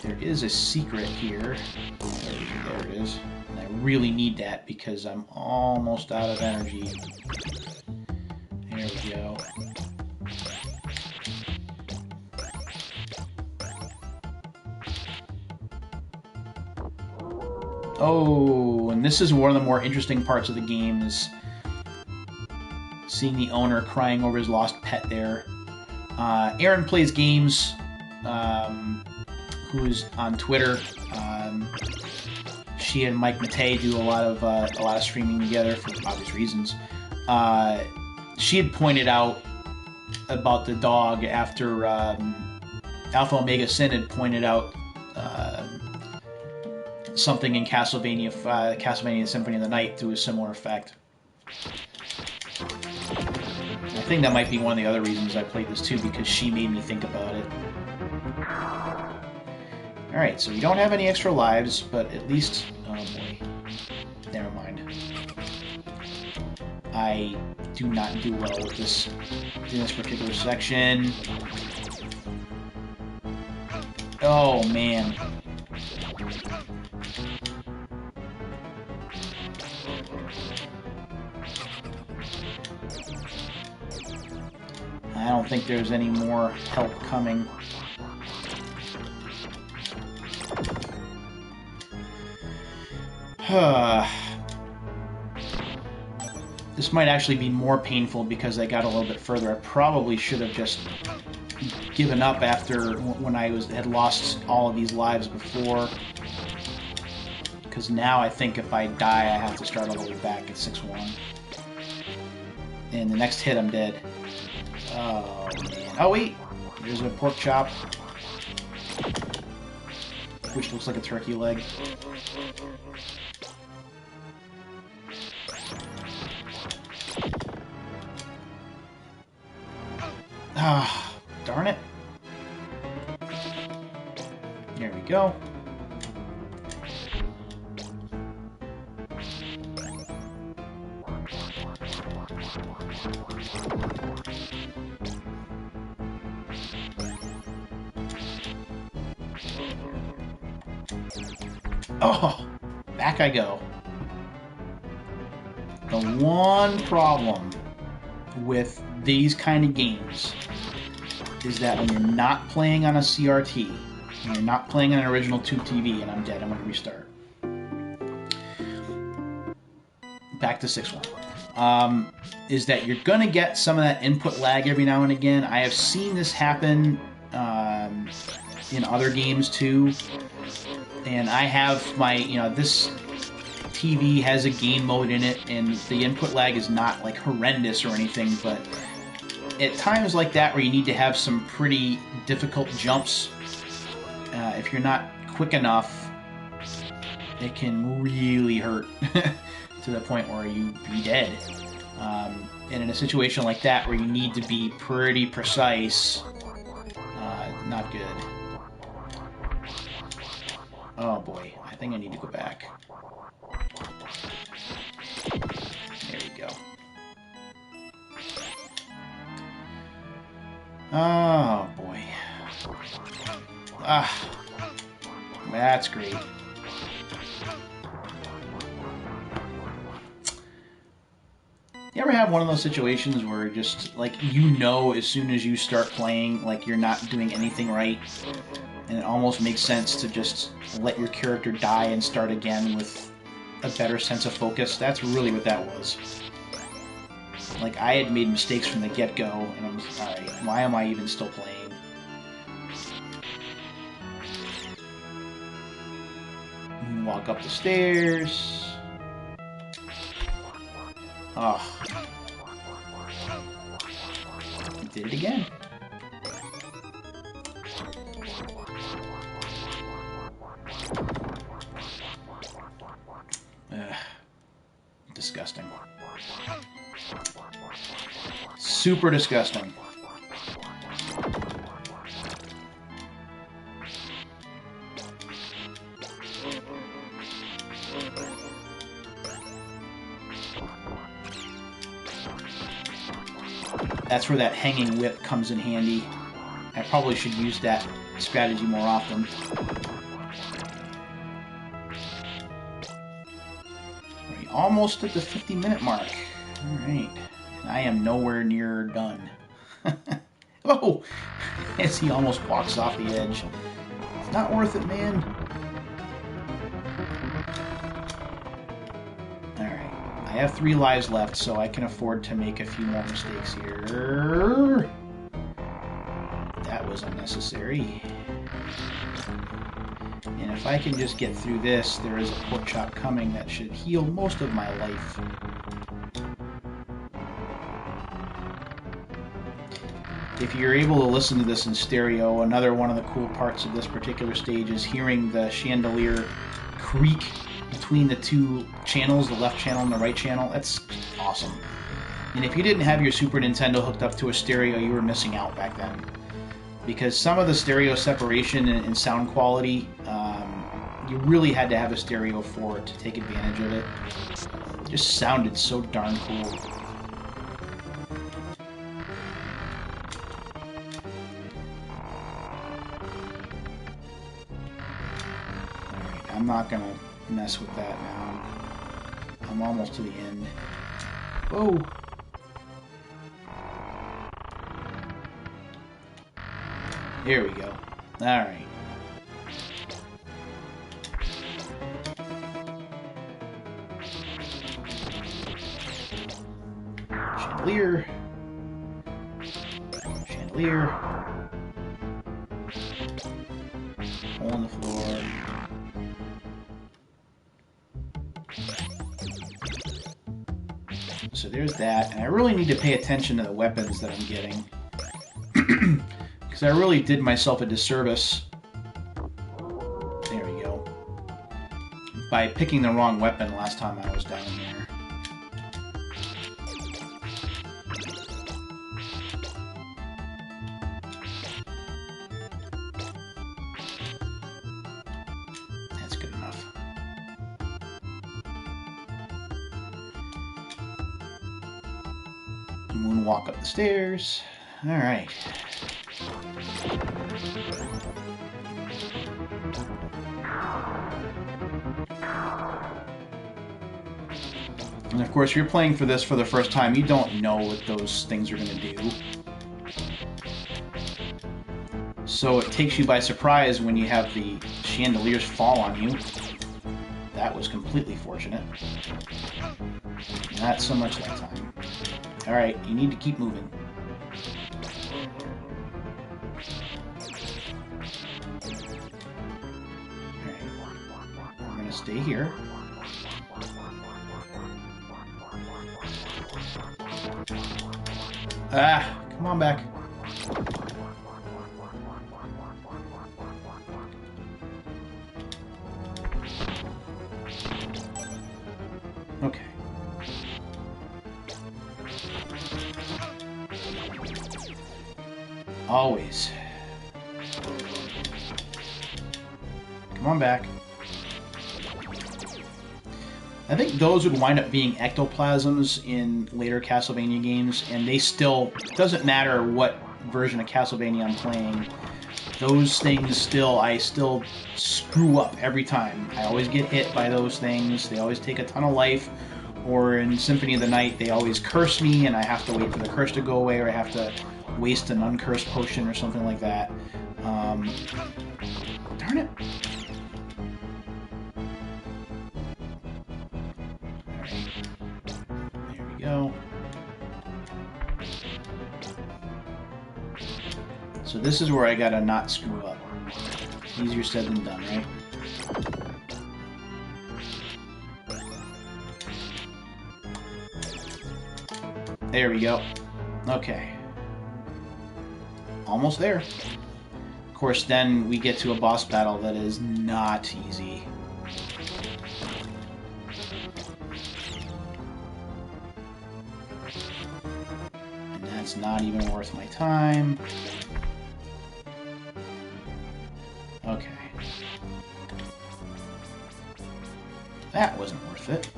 There is a secret here. There it is. And I really need that because I'm almost out of energy. There we go. Oh, and this is one of the more interesting parts of the game, is seeing the owner crying over his lost pet there. Aaron Plays Games, who is on Twitter, she and Mike Matei do a lot of streaming together for obvious reasons. She had pointed out about the dog after Alpha Omega Sin had pointed out something in Castlevania Symphony of the Night to a similar effect. I think that might be one of the other reasons I played this too, because she made me think about it. Alright, so we don't have any extra lives, but at least... oh boy. Never mind. I do not do well with this in this particular section. Oh, man. I don't think there's any more help coming. This might actually be more painful because I got a little bit further. I probably should have just given up after when I had lost all of these lives before. Because now I think if I die, I have to start all the way back at 6-1. And the next hit, I'm dead. Oh, man. Oh, wait! There's a pork chop. Which looks like a turkey leg. Ah, darn it. There we go. Oh, back I go. The one problem with these kind of games is that when you're not playing on a CRT, when you're not playing on an original tube TV, and I'm dead, I'm going to restart. Back to 6-1. Is that you're going to get some of that input lag every now and again. I have seen this happen in other games too. And I have my, this TV has a game mode in it, and the input lag is not like horrendous or anything, but at times like that where you need to have some pretty difficult jumps, if you're not quick enough, it can really hurt to the point where you'd be dead. And in a situation like that where you need to be pretty precise, not good. Oh boy, I think I need to go back. There we go. Oh boy. Ah, that's great. You ever have one of those situations where just, like, as soon as you start playing, like, you're not doing anything right, and it almost makes sense to just let your character die and start again with a better sense of focus? That's really what that was. Like, I had made mistakes from the get-go, and I'm just, alright, why am I even still playing? Walk up the stairs. Oh. Did it again. Disgusting. Super disgusting. That's where that hanging whip comes in handy. I probably should use that strategy more often. Right, almost at the 50-minute mark. Alright. I am nowhere near done. Oh! As he almost walks off the edge. It's not worth it, man. Alright. I have 3 lives left, so I can afford to make a few more mistakes here. That was unnecessary. And if I can just get through this, there is a pork chop coming that should heal most of my life. If you're able to listen to this in stereo, another one of the cool parts of this particular stage is hearing the chandelier creak between the two channels, the left channel and the right channel. That's awesome. And if you didn't have your Super Nintendo hooked up to a stereo, you were missing out back then. Because some of the stereo separation and sound quality, you really had to have a stereo for it to take advantage of it. It just sounded so darn cool. Alright, I'm not gonna mess with that now. I'm almost to the end. Whoa! There we go. Alright. Chandelier. Chandelier. Hole in the floor. So there's that. And I really need to pay attention to the weapons that I'm getting. Because I really did myself a disservice. There we go. By picking the wrong weapon last time I was down here. That's good enough. Moonwalk up the stairs. Alright. And of course, if you're playing for this for the first time, you don't know what those things are going to do. So it takes you by surprise when you have the chandeliers fall on you. That was completely fortunate. Not so much that time. Alright, you need to keep moving. Alright, we're going to stay here. Ah, come on back. Okay. Always. Come on back. I think those would wind up being ectoplasms in later Castlevania games, and they still, doesn't matter what version of Castlevania I'm playing, those things still, I still screw up every time. I always get hit by those things, they always take a ton of life, or in Symphony of the Night, they always curse me, and I have to wait for the curse to go away, or I have to waste an uncursed potion or something like that. Darn it. There we go. So this is where I gotta not screw up. Easier said than done, right? There we go. Okay. Almost there. Of course, then we get to a boss battle that is not easy. And that's not even worth my time. Okay. That wasn't worth it.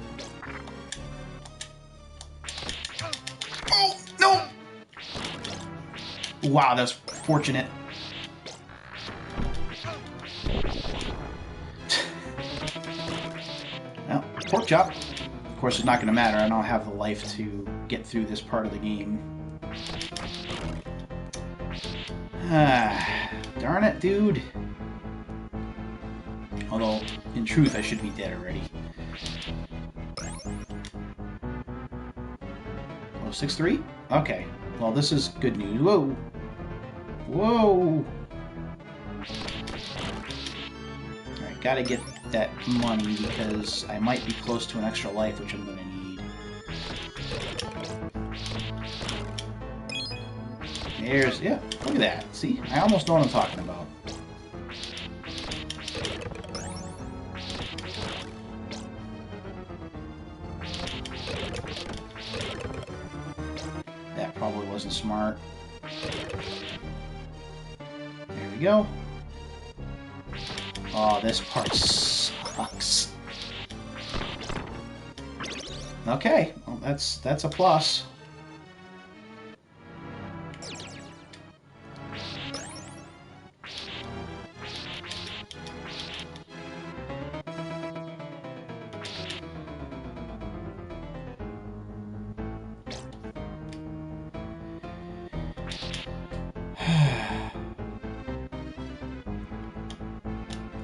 Oh, no! Wow, that's fortunate. Well, pork chop. Of course, it's not going to matter. I don't have the life to get through this part of the game. Ah, darn it, dude. Although, in truth, I should be dead already. Oh, 6-3? Okay. Well, this is good news. Whoa! Whoa! gotta get that money because I might be close to an extra life, which I'm gonna need. There's, yeah, look at that. See, I almost know what I'm talking about. That probably wasn't smart. There we go. Oh, this part sucks. Okay, well, that's a plus.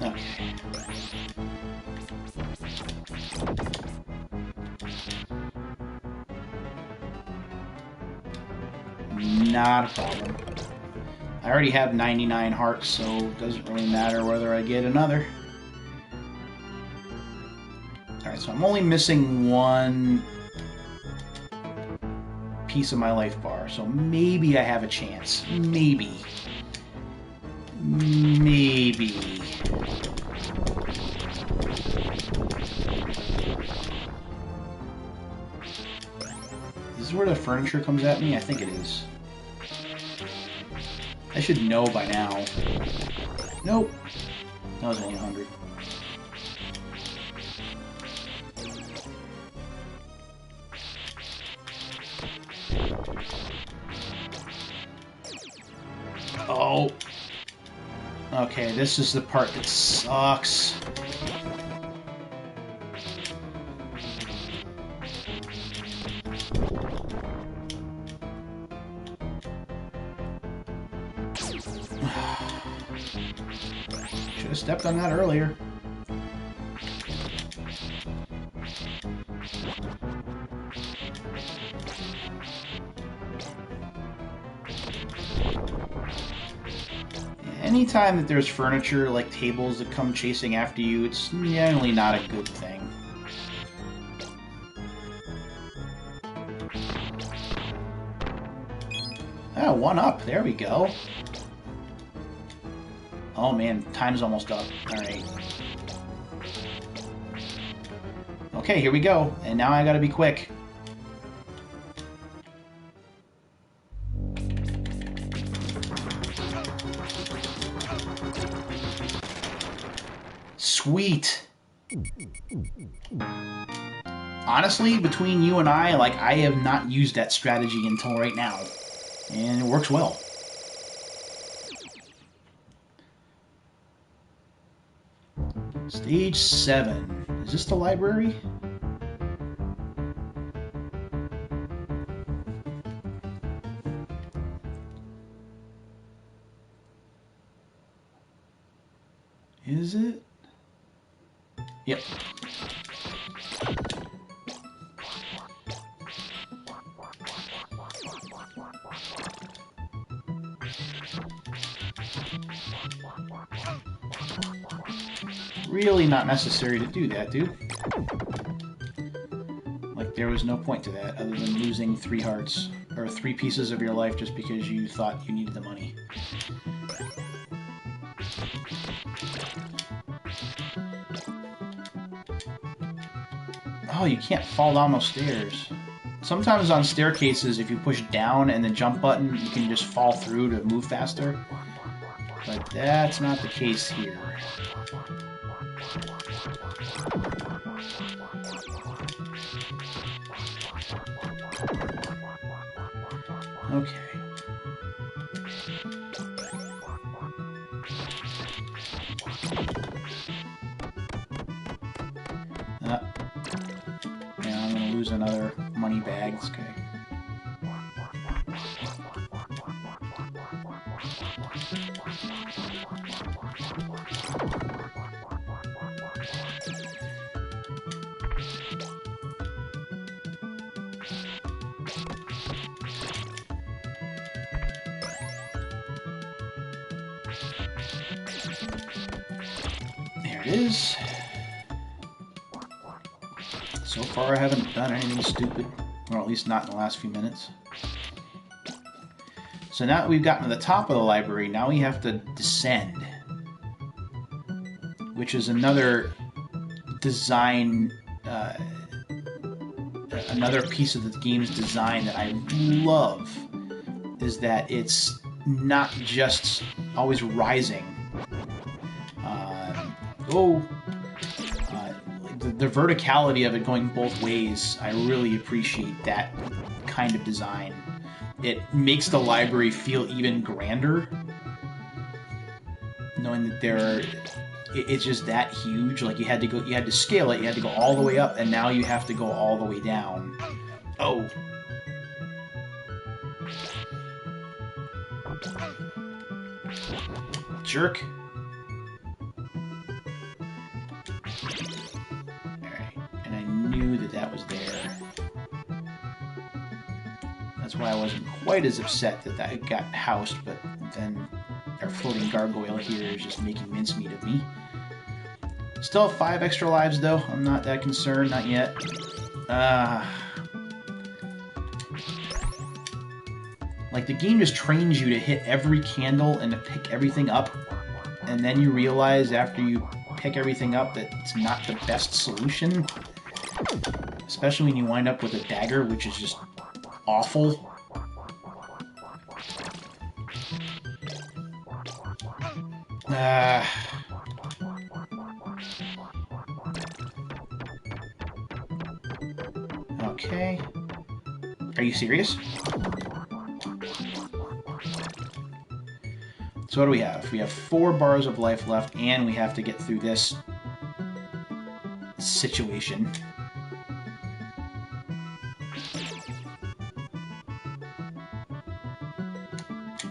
Okay. Not a problem. I already have 99 hearts, so it doesn't really matter whether I get another. Alright, so I'm only missing one piece of my life bar, so maybe I have a chance. Maybe. Maybe. Is this where the furniture comes at me? I think it is. I should know by now. Nope. That was only 100. Oh. Okay, this is the part that sucks. Should have stepped on that earlier. Anytime that there's furniture, like tables that come chasing after you, it's generally not a good thing. Oh, one up. There we go. Oh man, time's almost up. Alright. Okay, here we go. And now I gotta be quick. Sweet. Honestly, between you and I, like, I have not used that strategy until right now. And it works well. Stage 7. Is this the library? Is it? Yep. Really not necessary to do that, dude. Like, there was no point to that other than losing 3 hearts, or 3 pieces of your life just because you thought you needed the money. Oh, you can't fall down those stairs. Sometimes on staircases, if you push down and the jump button, you can just fall through to move faster. But that's not the case here. Okay. Yeah, I'm gonna lose another money bag. It's okay. There it is. So far I haven't done anything stupid, or at least not in the last few minutes. So now that we've gotten to the top of the library, now we have to descend, which is another design, another piece of the game's design that I love, is that it's not just always rising. The verticality of it going both ways, I really appreciate that kind of design. It makes the library feel even grander, knowing that it's just that huge. Like you had to scale it, you had to go all the way up, and now you have to go all the way down. Oh. Jerk. Alright, and I knew that was there. That's why I wasn't quite as upset that I got housed, but then our floating gargoyle here is just making mincemeat of me. Still have 5 extra lives, though. I'm not that concerned, not yet. Like, the game just trains you to hit every candle and to pick everything up, and then you realize after you pick everything up that it's not the best solution. Especially when you wind up with a dagger, which is just awful. Okay. Are you serious? So what do we have? We have 4 bars of life left, and we have to get through this situation.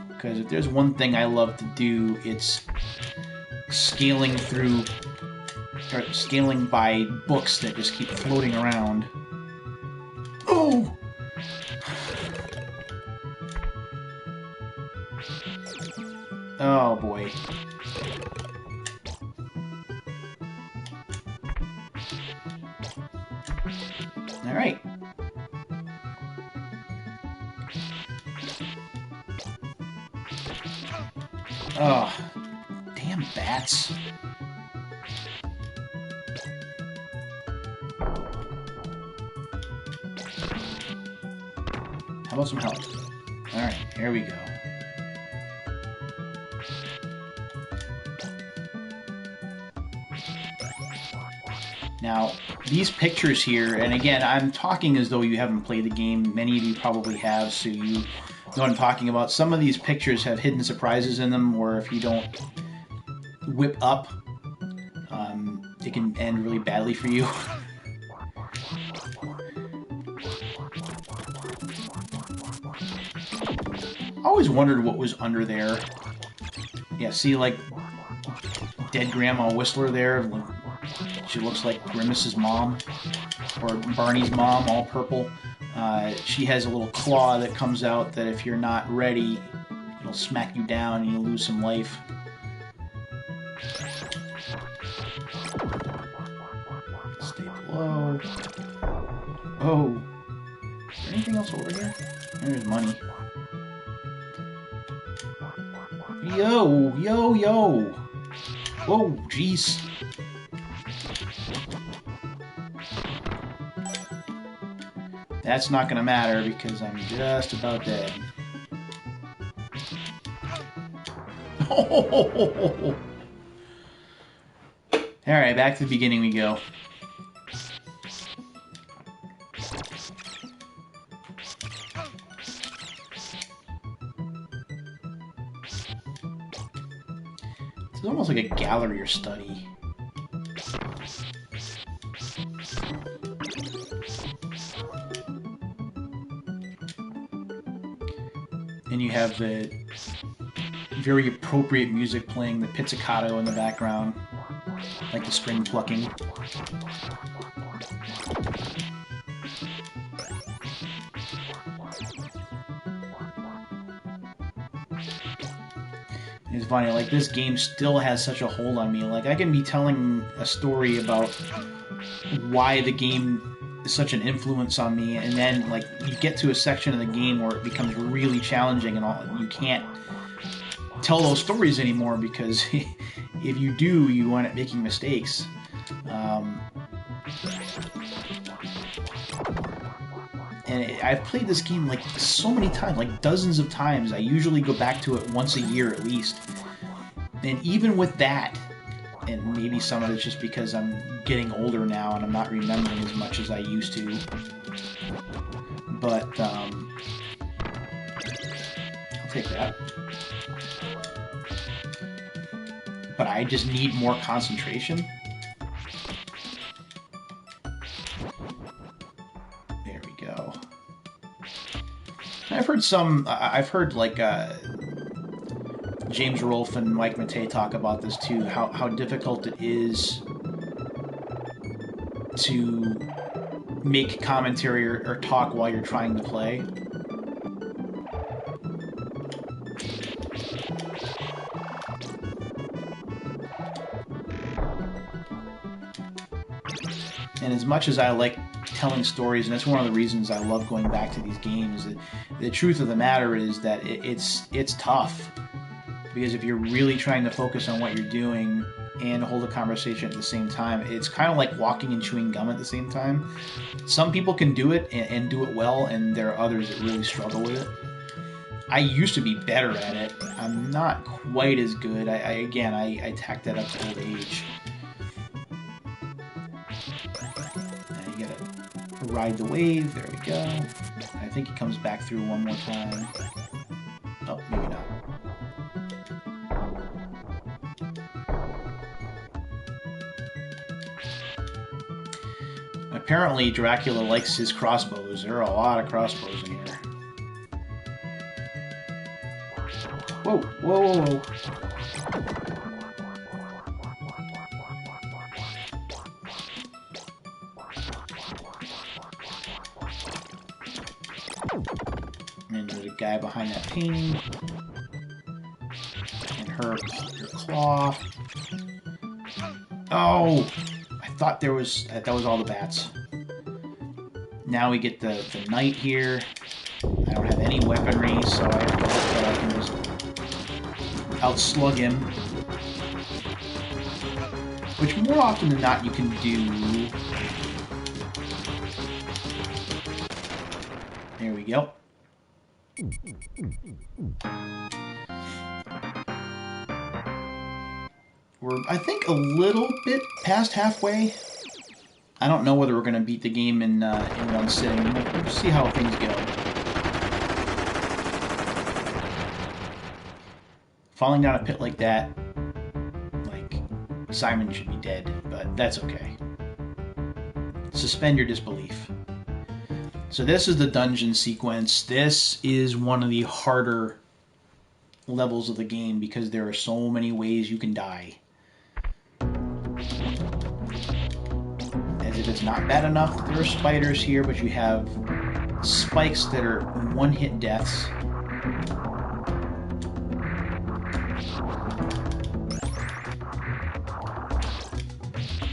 Because if there's one thing I love to do, it's scaling through, or scaling by books that just keep floating around. Oh! Oh boy. Alright. Oh, damn bats. How about some help? Alright, here we go. Now, these pictures here, and again, I'm talking as though you haven't played the game. Many of you probably have, so you know what I'm talking about. Some of these pictures have hidden surprises in them, or if you don't whip up, it can end really badly for you. I always wondered what was under there. Yeah, see, like, dead Grandma Whistler there. She looks like Grimace's mom, or Barney's mom, all purple. She has a little claw that comes out that if you're not ready, it'll smack you down and you'll lose some life. Stay below. Oh. Is there anything else over here? There's money. Yo! Yo, yo! Whoa, jeez. That's not gonna matter because I'm just about dead. Oh! Alright, back to the beginning we go. It's almost like a gallery or study. And you have the very appropriate music playing, the pizzicato in the background, like the string plucking. It's funny, like, this game still has such a hold on me. Like, I can be telling a story about why the game is such an influence on me, and then, like, you get to a section of the game where it becomes really challenging and all, you can't tell those stories anymore because if you do, you wind up making mistakes. And I've played this game like so many times, like dozens of times. I usually go back to it once a year at least. And even with that, and maybe some of it's just because I'm getting older now and I'm not remembering as much as I used to. But I'll take that. But I just need more concentration. There we go. I've heard like James Rolfe and Mike Matei talk about this too, how difficult it is to make commentary or talk while you're trying to play. And as much as I like telling stories, and that's one of the reasons I love going back to these games, the truth of the matter is that it's tough. Because if you're really trying to focus on what you're doing and hold a conversation at the same time, it's kind of like walking and chewing gum at the same time. Some people can do it and do it well, and there are others that really struggle with it. I used to be better at it. I'm not quite as good. I tacked that up to old age. And you gotta ride the wave. There we go. I think he comes back through one more time. Oh, maybe not. Apparently, Dracula likes his crossbows. There are a lot of crossbows in here. Whoa, whoa, whoa, whoa. And there's a guy behind that painting. And her claw. Oh! I thought that was all the bats. Now we get the knight here. I don't have any weaponry, so I have to hope that I can just outslug him. Which more often than not you can do. There we go. We're, I think, a little bit past halfway. I don't know whether we're going to beat the game in one sitting. We'll see how things go. Falling down a pit like that, like, Simon should be dead, but that's okay. Suspend your disbelief. So this is the dungeon sequence. This is one of the harder levels of the game because there are so many ways you can die. As if it's not bad enough, there are spiders here, but you have spikes that are one-hit deaths.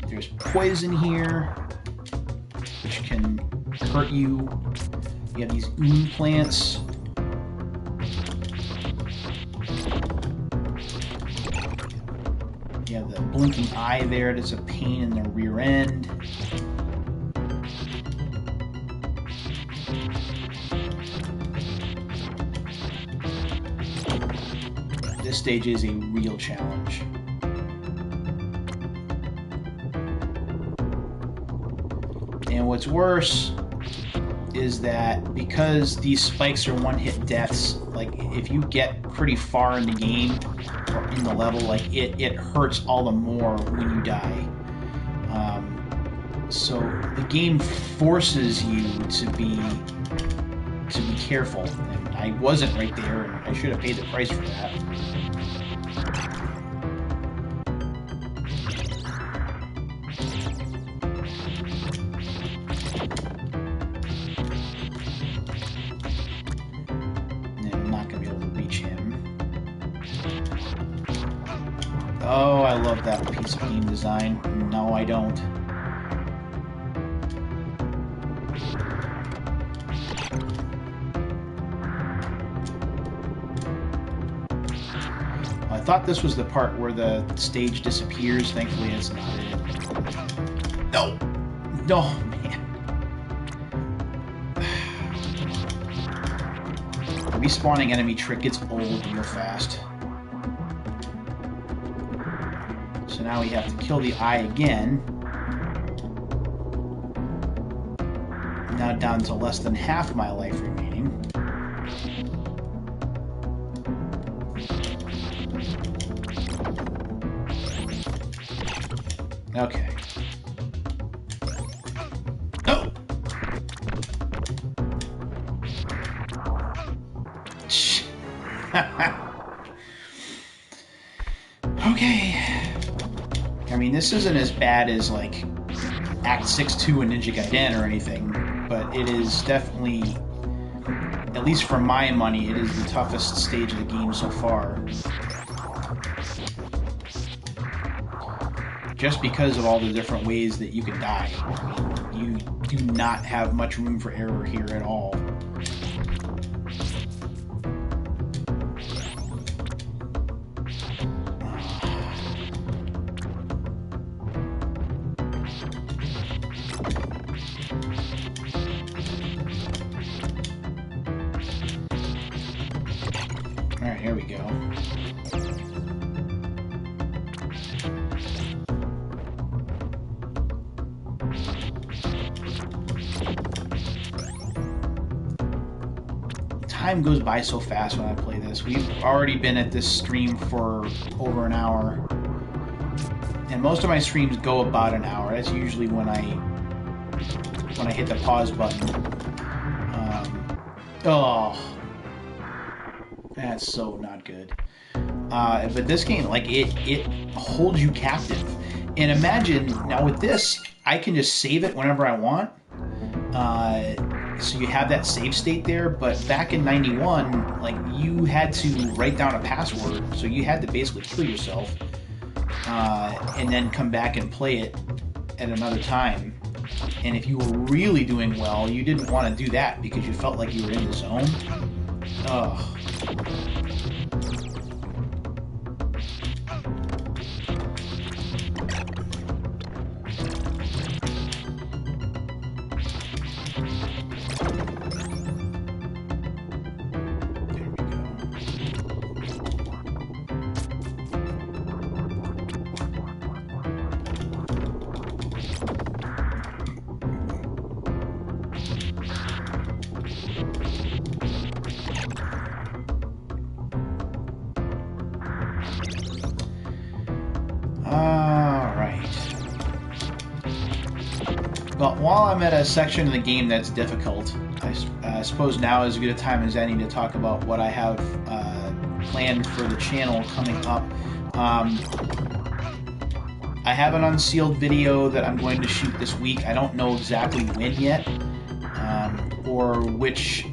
There's poison here, which can hurt you. You have these plants. You have the blinking eye there. That's a pain in the rear end. This stage is a real challenge. And what's worse is that because these spikes are one-hit deaths, like if you get pretty far in the game or in the level, like it hurts all the more when you die. So the game forces you to be careful, and I wasn't right there, and I should have paid the price for that. And I'm not going to be able to reach him. Oh, I love that piece of game design. No, I don't. I thought this was the part where the stage disappears. Thankfully, it's not it. No! No, man. The respawning enemy trick gets old real fast. So now we have to kill the eye again. Now down to less than half my life remaining. Okay. No! Okay. I mean, this isn't as bad as, like, Act 6-2 in Ninja Gaiden or anything, but it is definitely, at least for my money, it is the toughest stage of the game so far. Just because of all the different ways that you can die. I mean, you do not have much room for error here at all. Alright, here we go. Time goes by so fast when I play this. We've already been at this stream for over an hour. And most of my streams go about an hour. That's usually when I hit the pause button. Oh. That's so not good. But this game, like, it holds you captive. And imagine, now with this, I can just save it whenever I want. So you have that save state there, but back in 91, like, you had to write down a password, so you had to basically kill yourself, and then come back and play it at another time. And if you were really doing well, you didn't want to do that because you felt like you were in the zone. Ugh. But while I'm at a section of the game that's difficult, I suppose now is as good a time as any to talk about what I have planned for the channel coming up. I have an unsealed video that I'm going to shoot this week. I don't know exactly when yet, or which,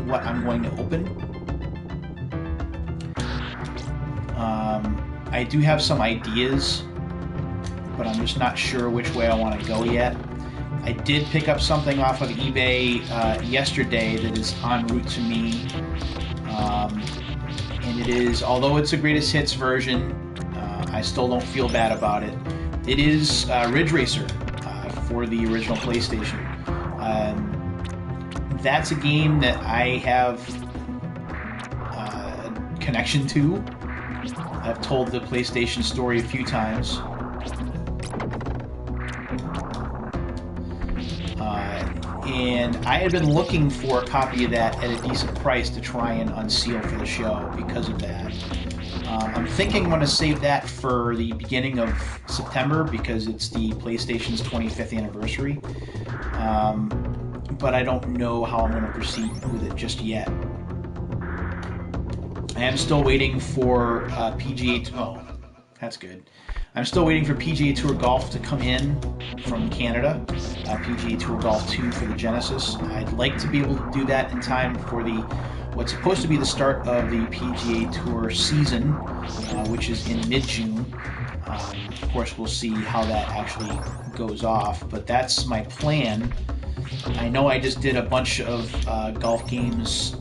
what I'm going to open. I do have some ideas, but I'm just not sure which way I want to go yet. I did pick up something off of eBay yesterday that is en route to me, and it is, although it's a greatest hits version, I still don't feel bad about it. It is Ridge Racer for the original PlayStation. That's a game that I have a connection to. I've told the PlayStation story a few times. And I had been looking for a copy of that at a decent price to try and unseal for the show because of that. I'm thinking I'm going to save that for the beginning of September because it's the PlayStation's 25th anniversary. But I don't know how I'm going to proceed with it just yet. I am still waiting for PGA... Oh, that's good. I'm still waiting for PGA Tour Golf to come in from Canada, PGA Tour Golf 2 for the Genesis. I'd like to be able to do that in time for what's supposed to be the start of the PGA Tour season, which is in mid-June. Of course, we'll see how that actually goes off, but that's my plan. I know I just did a bunch of golf games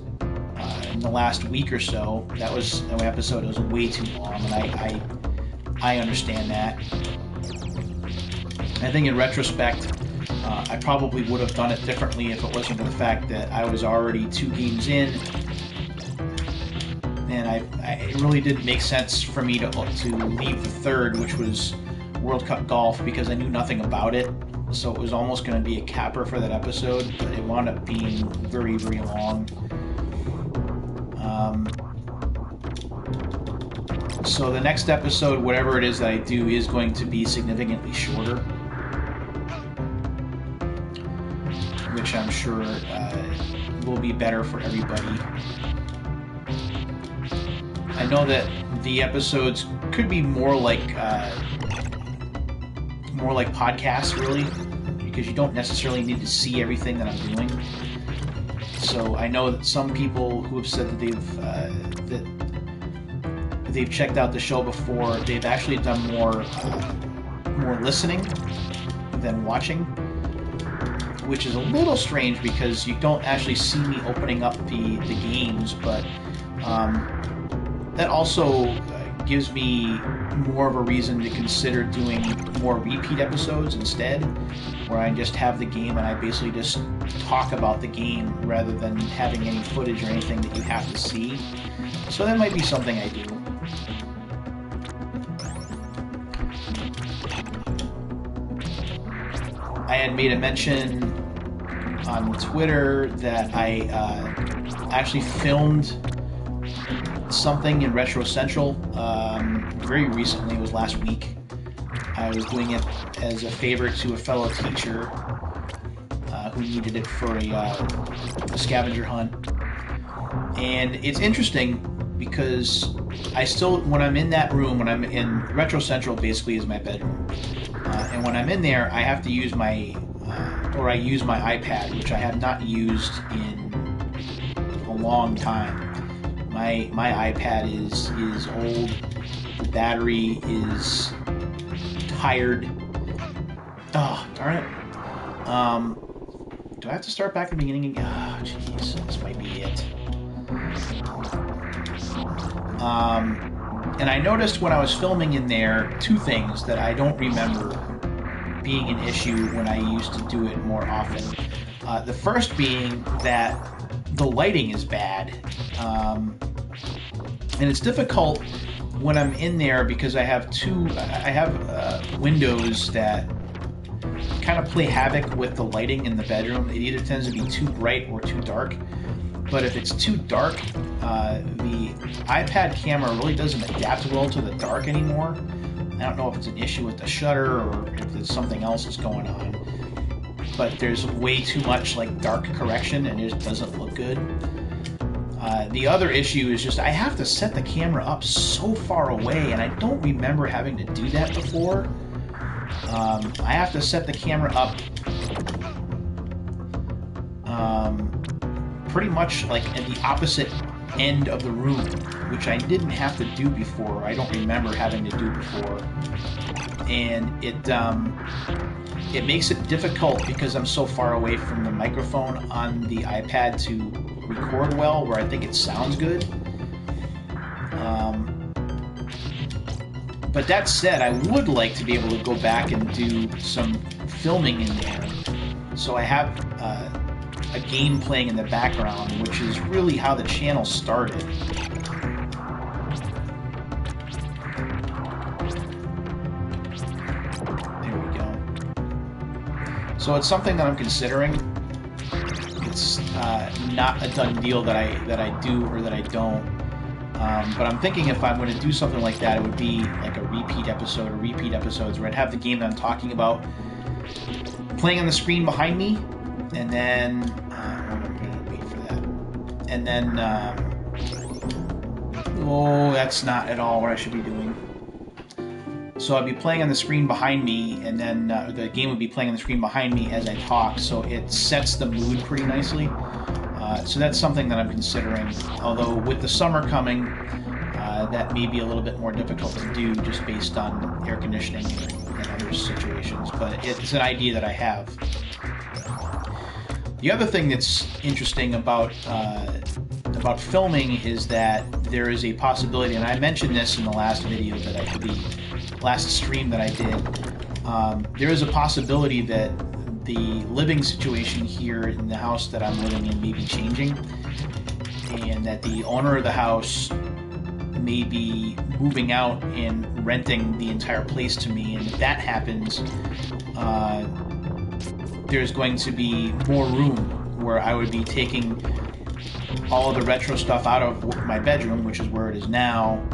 in the last week or so. That was an episode that was way too long, and I understand that. I think in retrospect, I probably would have done it differently if it wasn't for the fact that I was already 2 games in, and it really didn't make sense for me to leave the third, which was World Cup Golf, because I knew nothing about it. So it was almost going to be a capper for that episode, but it wound up being very, very long. So the next episode, whatever it is that I do, is going to be significantly shorter, which I'm sure will be better for everybody. I know that the episodes could be more like podcasts, really, because you don't necessarily need to see everything that I'm doing. So I know that some people who have said that they've checked out the show before, they've actually done more listening than watching, which is a little strange because you don't actually see me opening up the games, but that also gives me more of a reason to consider doing more repeat episodes instead, where I just have the game and I basically just talk about the game rather than having any footage or anything that you have to see. So that might be something I do. I had made a mention on Twitter that I actually filmed something in Retro Central very recently. It was last week. I was doing it as a favor to a fellow teacher who needed it for a scavenger hunt. And it's interesting because I still, when I'm in that room, when I'm in Retro Central, basically is my bedroom. And when I'm in there, I have to use I use my iPad, which I have not used in a long time. My iPad is old. The battery is tired. Oh, darn it. Do I have to start back at the beginning again? Oh, jeez. This might be it. And I noticed when I was filming in there 2 things that I don't remember being an issue when I used to do it more often. The first being that the lighting is bad. And it's difficult when I'm in there because I have windows that kind of play havoc with the lighting in the bedroom. It either tends to be too bright or too dark. But if it's too dark, the iPad camera really doesn't adapt well to the dark anymore. I don't know if it's an issue with the shutter or if there's something else that's going on. But there's way too much like dark correction and it just doesn't look good. The other issue is just I have to set the camera up so far away, and I don't remember having to do that before. I have to set the camera up pretty much like at the opposite end of the room, which I didn't have to do before. I don't remember having to do before. And it makes it difficult because I'm so far away from the microphone on the iPad to record well, where I think it sounds good. But that said, I would like to be able to go back and do some filming in there. So I have a game playing in the background, which is really how the channel started. There we go. So it's something that I'm considering. It's not a done deal that I do or that I don't. But I'm thinking if I'm going to do something like that, it would be like a repeat episode or repeat episodes where I'd have the game that I'm talking about playing on the screen behind me, and then I'm going to wait for that. And then oh, that's not at all what I should be doing. So I'd be playing on the screen behind me, and then the game would be playing on the screen behind me as I talk, so it sets the mood pretty nicely. So that's something that I'm considering, although with the summer coming, that may be a little bit more difficult to do just based on air conditioning and other situations, but it's an idea that I have. The other thing that's interesting about filming is that there is a possibility, and I mentioned this in the last video the last stream that I did. There is a possibility that the living situation here in the house that I'm living in may be changing, and that the owner of the house may be moving out and renting the entire place to me. And if that happens, there's going to be more room where I would be taking all of the retro stuff out of my bedroom, which is where it is now,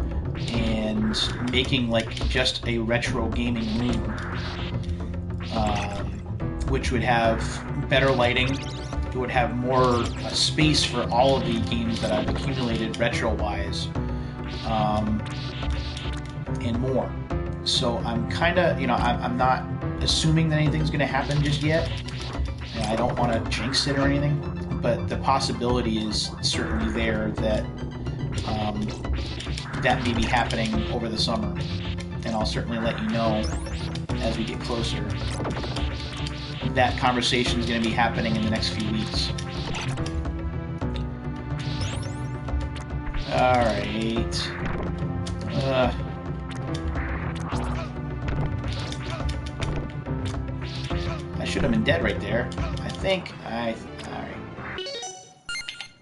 and making like just a retro gaming room, which would have better lighting. It would have more space for all of the games that I've accumulated retro-wise, and more. So I'm kind of, I'm not assuming that anything's going to happen just yet. I don't want to jinx it or anything, but the possibility is certainly there that that may be happening over the summer, and I'll certainly let you know as we get closer. That conversation is going to be happening in the next few weeks. Alright. I should have been dead right there. Alright.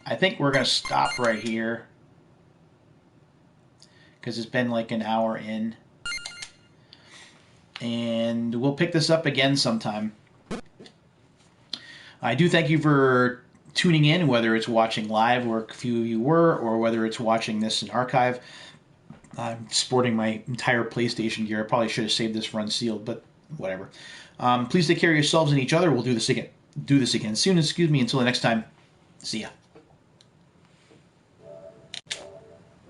I think we're going to stop right here, because it's been like an hour in. And we'll pick this up again sometime. I do thank you for tuning in, whether it's watching live, where a few of you were, or whether it's watching this in archive. I'm sporting my entire PlayStation gear. I probably should have saved this for Unsealed, but whatever. Please take care of yourselves and each other. We'll do this again soon. Until the next time. See ya.